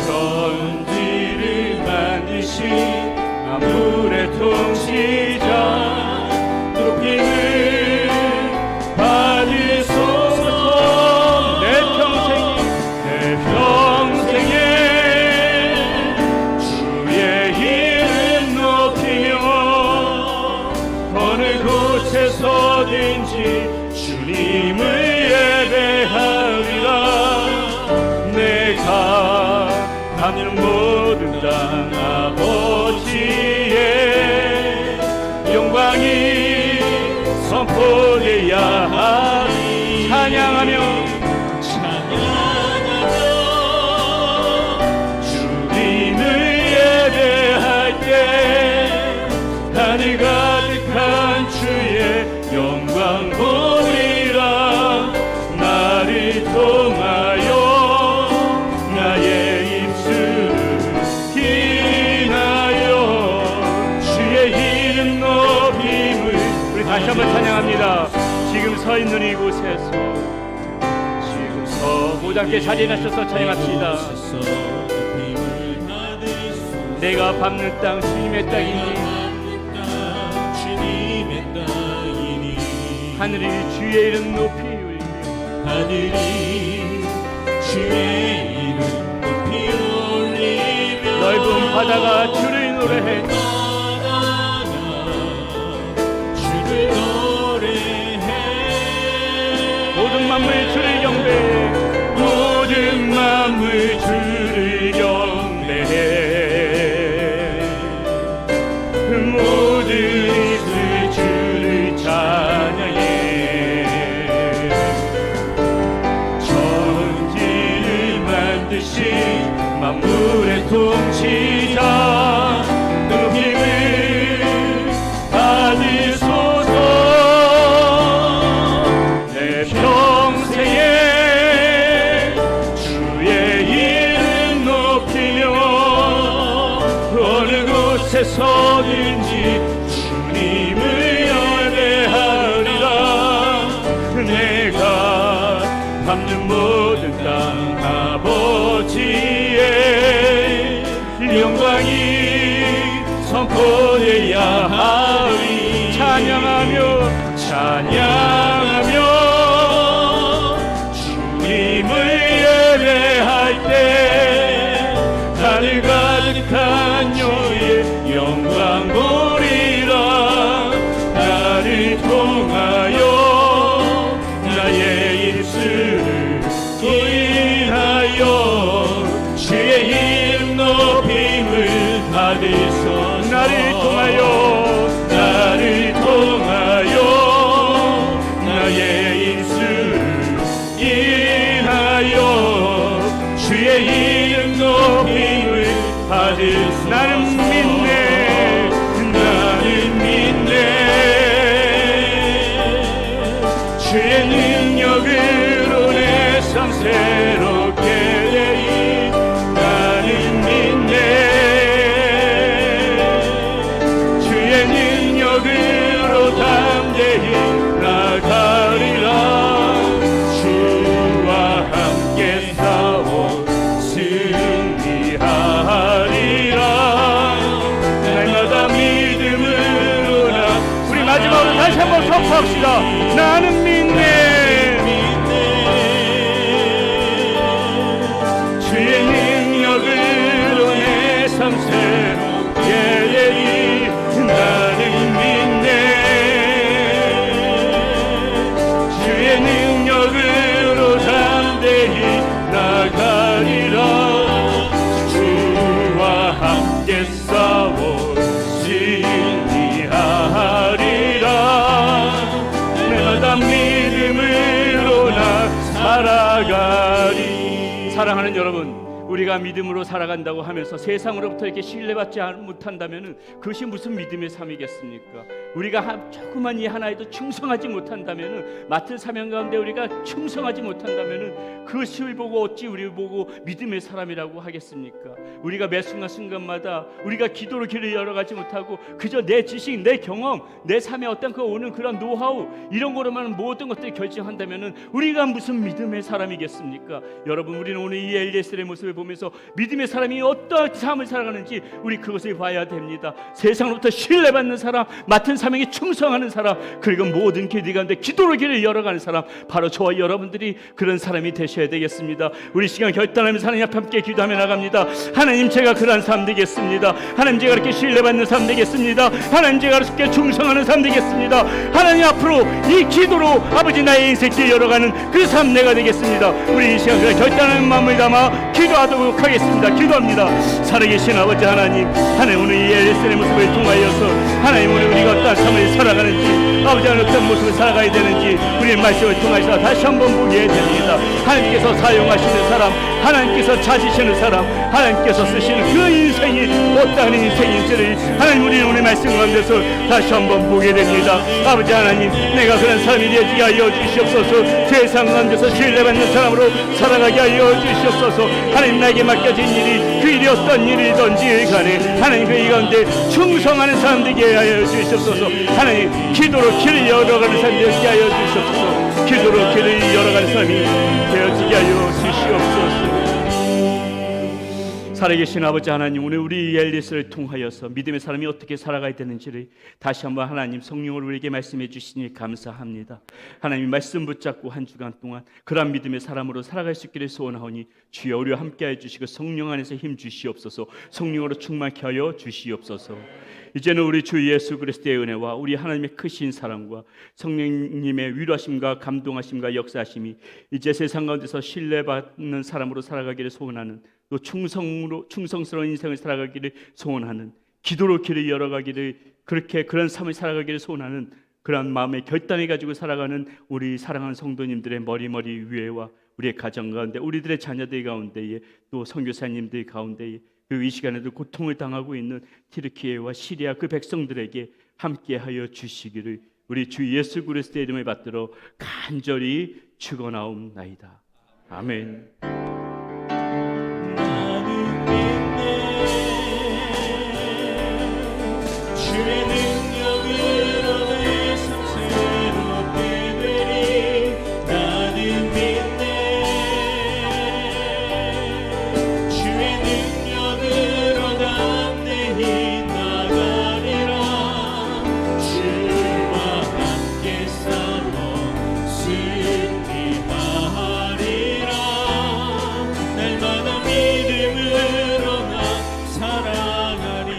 천지를 만드신 아무 어디서든지 주님을 예배하리라. 내가 하늘 모든 땅 아버지의 영광이 선포되어야 하리. 찬양하며 주님을 예배할 때 하늘 가득한 주의 영광 보리라. 나를 통하여 나의 입술을 인하여 주의 이름 높임을. 우리 다시 한번 찬양합니다. 지금 서 있는 이곳에서, 지금 서보다 함께 자리에 나셔서 찬양합시다. 내가 밟는 땅 주님의 땅이니 하늘이 주의 이름 높이 울리며 하늘이 주의 이름 높이 올리며 넓은 바다가 주를 노래해. 주를 노래해. 모든 만물 주를 경배해. 모든 만물 주를 경배해. 모든 입술 주를 찬양해. 천지를 만드신 만물의 통치자 높임을 받으소서. 내 평생에 주의 이름 높이며 어느 곳에서든지 주님을 예배하리라. 내가 밟는 모든 땅 아버지의 영광이 선포되어야 하리. 찬양하며 찬양하며 주님을 예배할 때 하늘 가득한 여의 영광 보리라. 나를 통하여 나의 입술을 인하여 주의 이름 높임을 받으소서. 나를 통하여 나의 입술을 인하여 주의 이름 높임을 받으소서. 나는 믿네 주의 능력으로 내 삶 새롭게 되리. 나는 믿네 주의 능력으로 담대히 나가리라. 주와 함께 싸워 승리하리라. 날마다 믿음으로 나. 우리 마지막으로 다시 한번 선포합시다. 나는 믿네 주의 능력으로 내 삶 새롭게 되리. 나는 믿네 주의 능력으로 담대히 나가리라. 주와 함께 싸워 승리하리라. 날마다 믿음으로 나 살아가리. 사랑하는 여러분, 우리가 믿음으로 살아간다고 하면서 세상으로부터 이렇게 신뢰받지 못한다면 그것이 무슨 믿음의 삶이겠습니까? 우리가 조그만 이 하나에도 충성하지 못한다면, 맡은 사명 가운데 우리가 충성하지 못한다면 그것을 보고 어찌 우리를 보고 믿음의 사람이라고 하겠습니까? 우리가 매 순간순간마다 우리가 기도로 길을 열어가지 못하고 그저 내 지식, 내 경험, 내 삶에 어떤 그 오는 그런 노하우 이런 거로만 모든 것들을 결정한다면 우리가 무슨 믿음의 사람이겠습니까? 여러분, 우리는 오늘 이 엘리에셀의 모습을 보면서 믿음의 사람이 어떤 삶을 살아가는지 우리 그것을 봐야 됩니다. 세상으로부터 신뢰받는 사람, 맡은 사명에 충성하는 사람, 그리고 모든 길 가운데 기도로 길을 열어가는 사람, 바로 저와 여러분들이 그런 사람이 되셔야 되겠습니다. 우리 시간 결단하면서 하나님 앞에 함께 기도하며 나갑니다. 하나님, 제가 그러한 사람 되겠습니다. 하나님, 제가 그렇게 신뢰받는 사람 되겠습니다. 하나님, 제가 그렇게 충성하는 사람 되겠습니다. 하나님, 앞으로 이 기도로 아버지 나의 인생길 열어가는 그 삶 내가 되겠습니다. 우리 이 시간 그런 결단하는 마음을 담아 기도하도록 하겠습니다. 기도합니다. 살아계신 아버지 하나님, 하나님 오늘 이 엘리스의 모습을 통하여서 하나님 오늘 우리가 어떤 삶을 살아가는지, 아버지 하나님 어떤 모습을 살아가야 되는지 우리의 말씀을 통해서 다시 한번 보게 됩니다. 하나님께서 사용하시는 사람, 하나님께서 찾으시는 사람, 하나님께서 쓰시는 그 인생이 어떠한 인생인지를 하나님 우리는 오늘 말씀 가운데서 다시 한번 보게 됩니다. 아버지 하나님, 내가 그런 사람이 되게 하여 주시옵소서. 세상 가운데서 신뢰받는 사람으로 살아가게 하여 주시옵소서. 하나님, 나에게 맡겨진 일이 그 일이 어떤 일이든지 간에 하나님 그 일 가운데 충성하는 사람 되게 하여 주시옵소서. 하나님, 기도로 길을 열어가는 사람 되게 하여 주시옵소서. 기도로 길을 열어가는 사람이 되어지게 하여 주시옵소서. 살아계신 아버지 하나님, 오늘 우리 엘리스를 통하여서 믿음의 사람이 어떻게 살아가야 되는지를 다시 한번 하나님 성령으로 우리에게 말씀해 주시니 감사합니다. 하나님, 말씀 붙잡고 한 주간 동안 그러한 믿음의 사람으로 살아갈 수 있기를 소원하오니 주여 우리와 함께하여 주시고 성령 안에서 힘 주시옵소서. 성령으로 충만케 하여 주시옵소서. 이제는 우리 주 예수 그리스도의 은혜와 우리 하나님의 크신 사랑과 성령님의 위로하심과 감동하심과 역사하심이 이제 세상 가운데서 신뢰받는 사람으로 살아가기를 소원하는, 또 충성스러운 인생을 살아가기를 소원하는, 기도로 길을 열어가기를, 그렇게 그런 삶을 살아가기를 소원하는 그런 마음의 결단을 가지고 살아가는 우리 사랑하는 성도님들의 머리 위에와 우리의 가정 가운데, 우리들의 자녀들 가운데에, 또 선교사님들 가운데에, 그 이 시간에도 고통을 당하고 있는 튀르키예와 시리아 그 백성들에게 함께하여 주시기를 우리 주 예수 그리스도의 이름을 받들어 간절히 축원하옵나이다. 아멘. 주의 능력으로 내 삶 새롭게 되리. 나는 믿네. 주의 능력으로 담대히 나가리라. 주와 함께 싸워 승리하리라. 날마다 믿음으로 나 살아가리.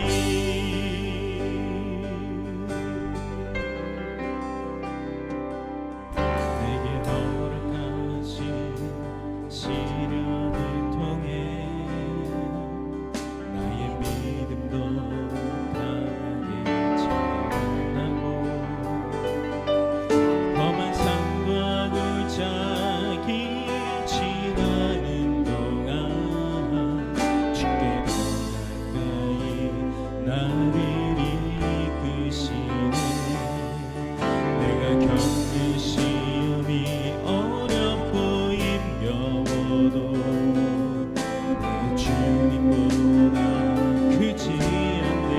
내게 허락하신 시련을 통해 나의 믿음도 강하게 자라나고 험한 산과 골짜기 지나는 동안 주께 더 가까이 나를 이끄시네. 내가 겪는 시험이 어렵고 힘겨워도 내 주님보다 크지 않네.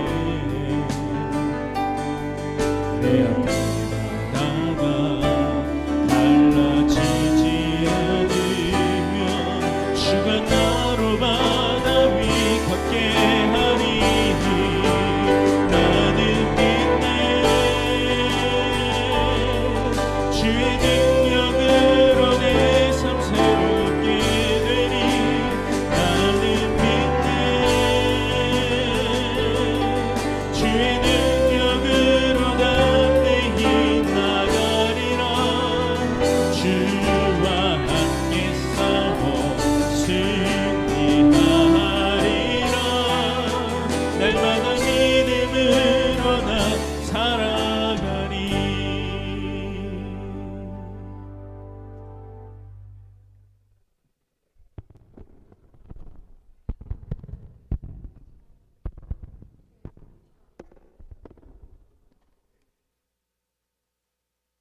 내 앞에 바다가 달라지지 않으면 주가 나로 바다 위 걷게 하리니. 나는 믿네. 주의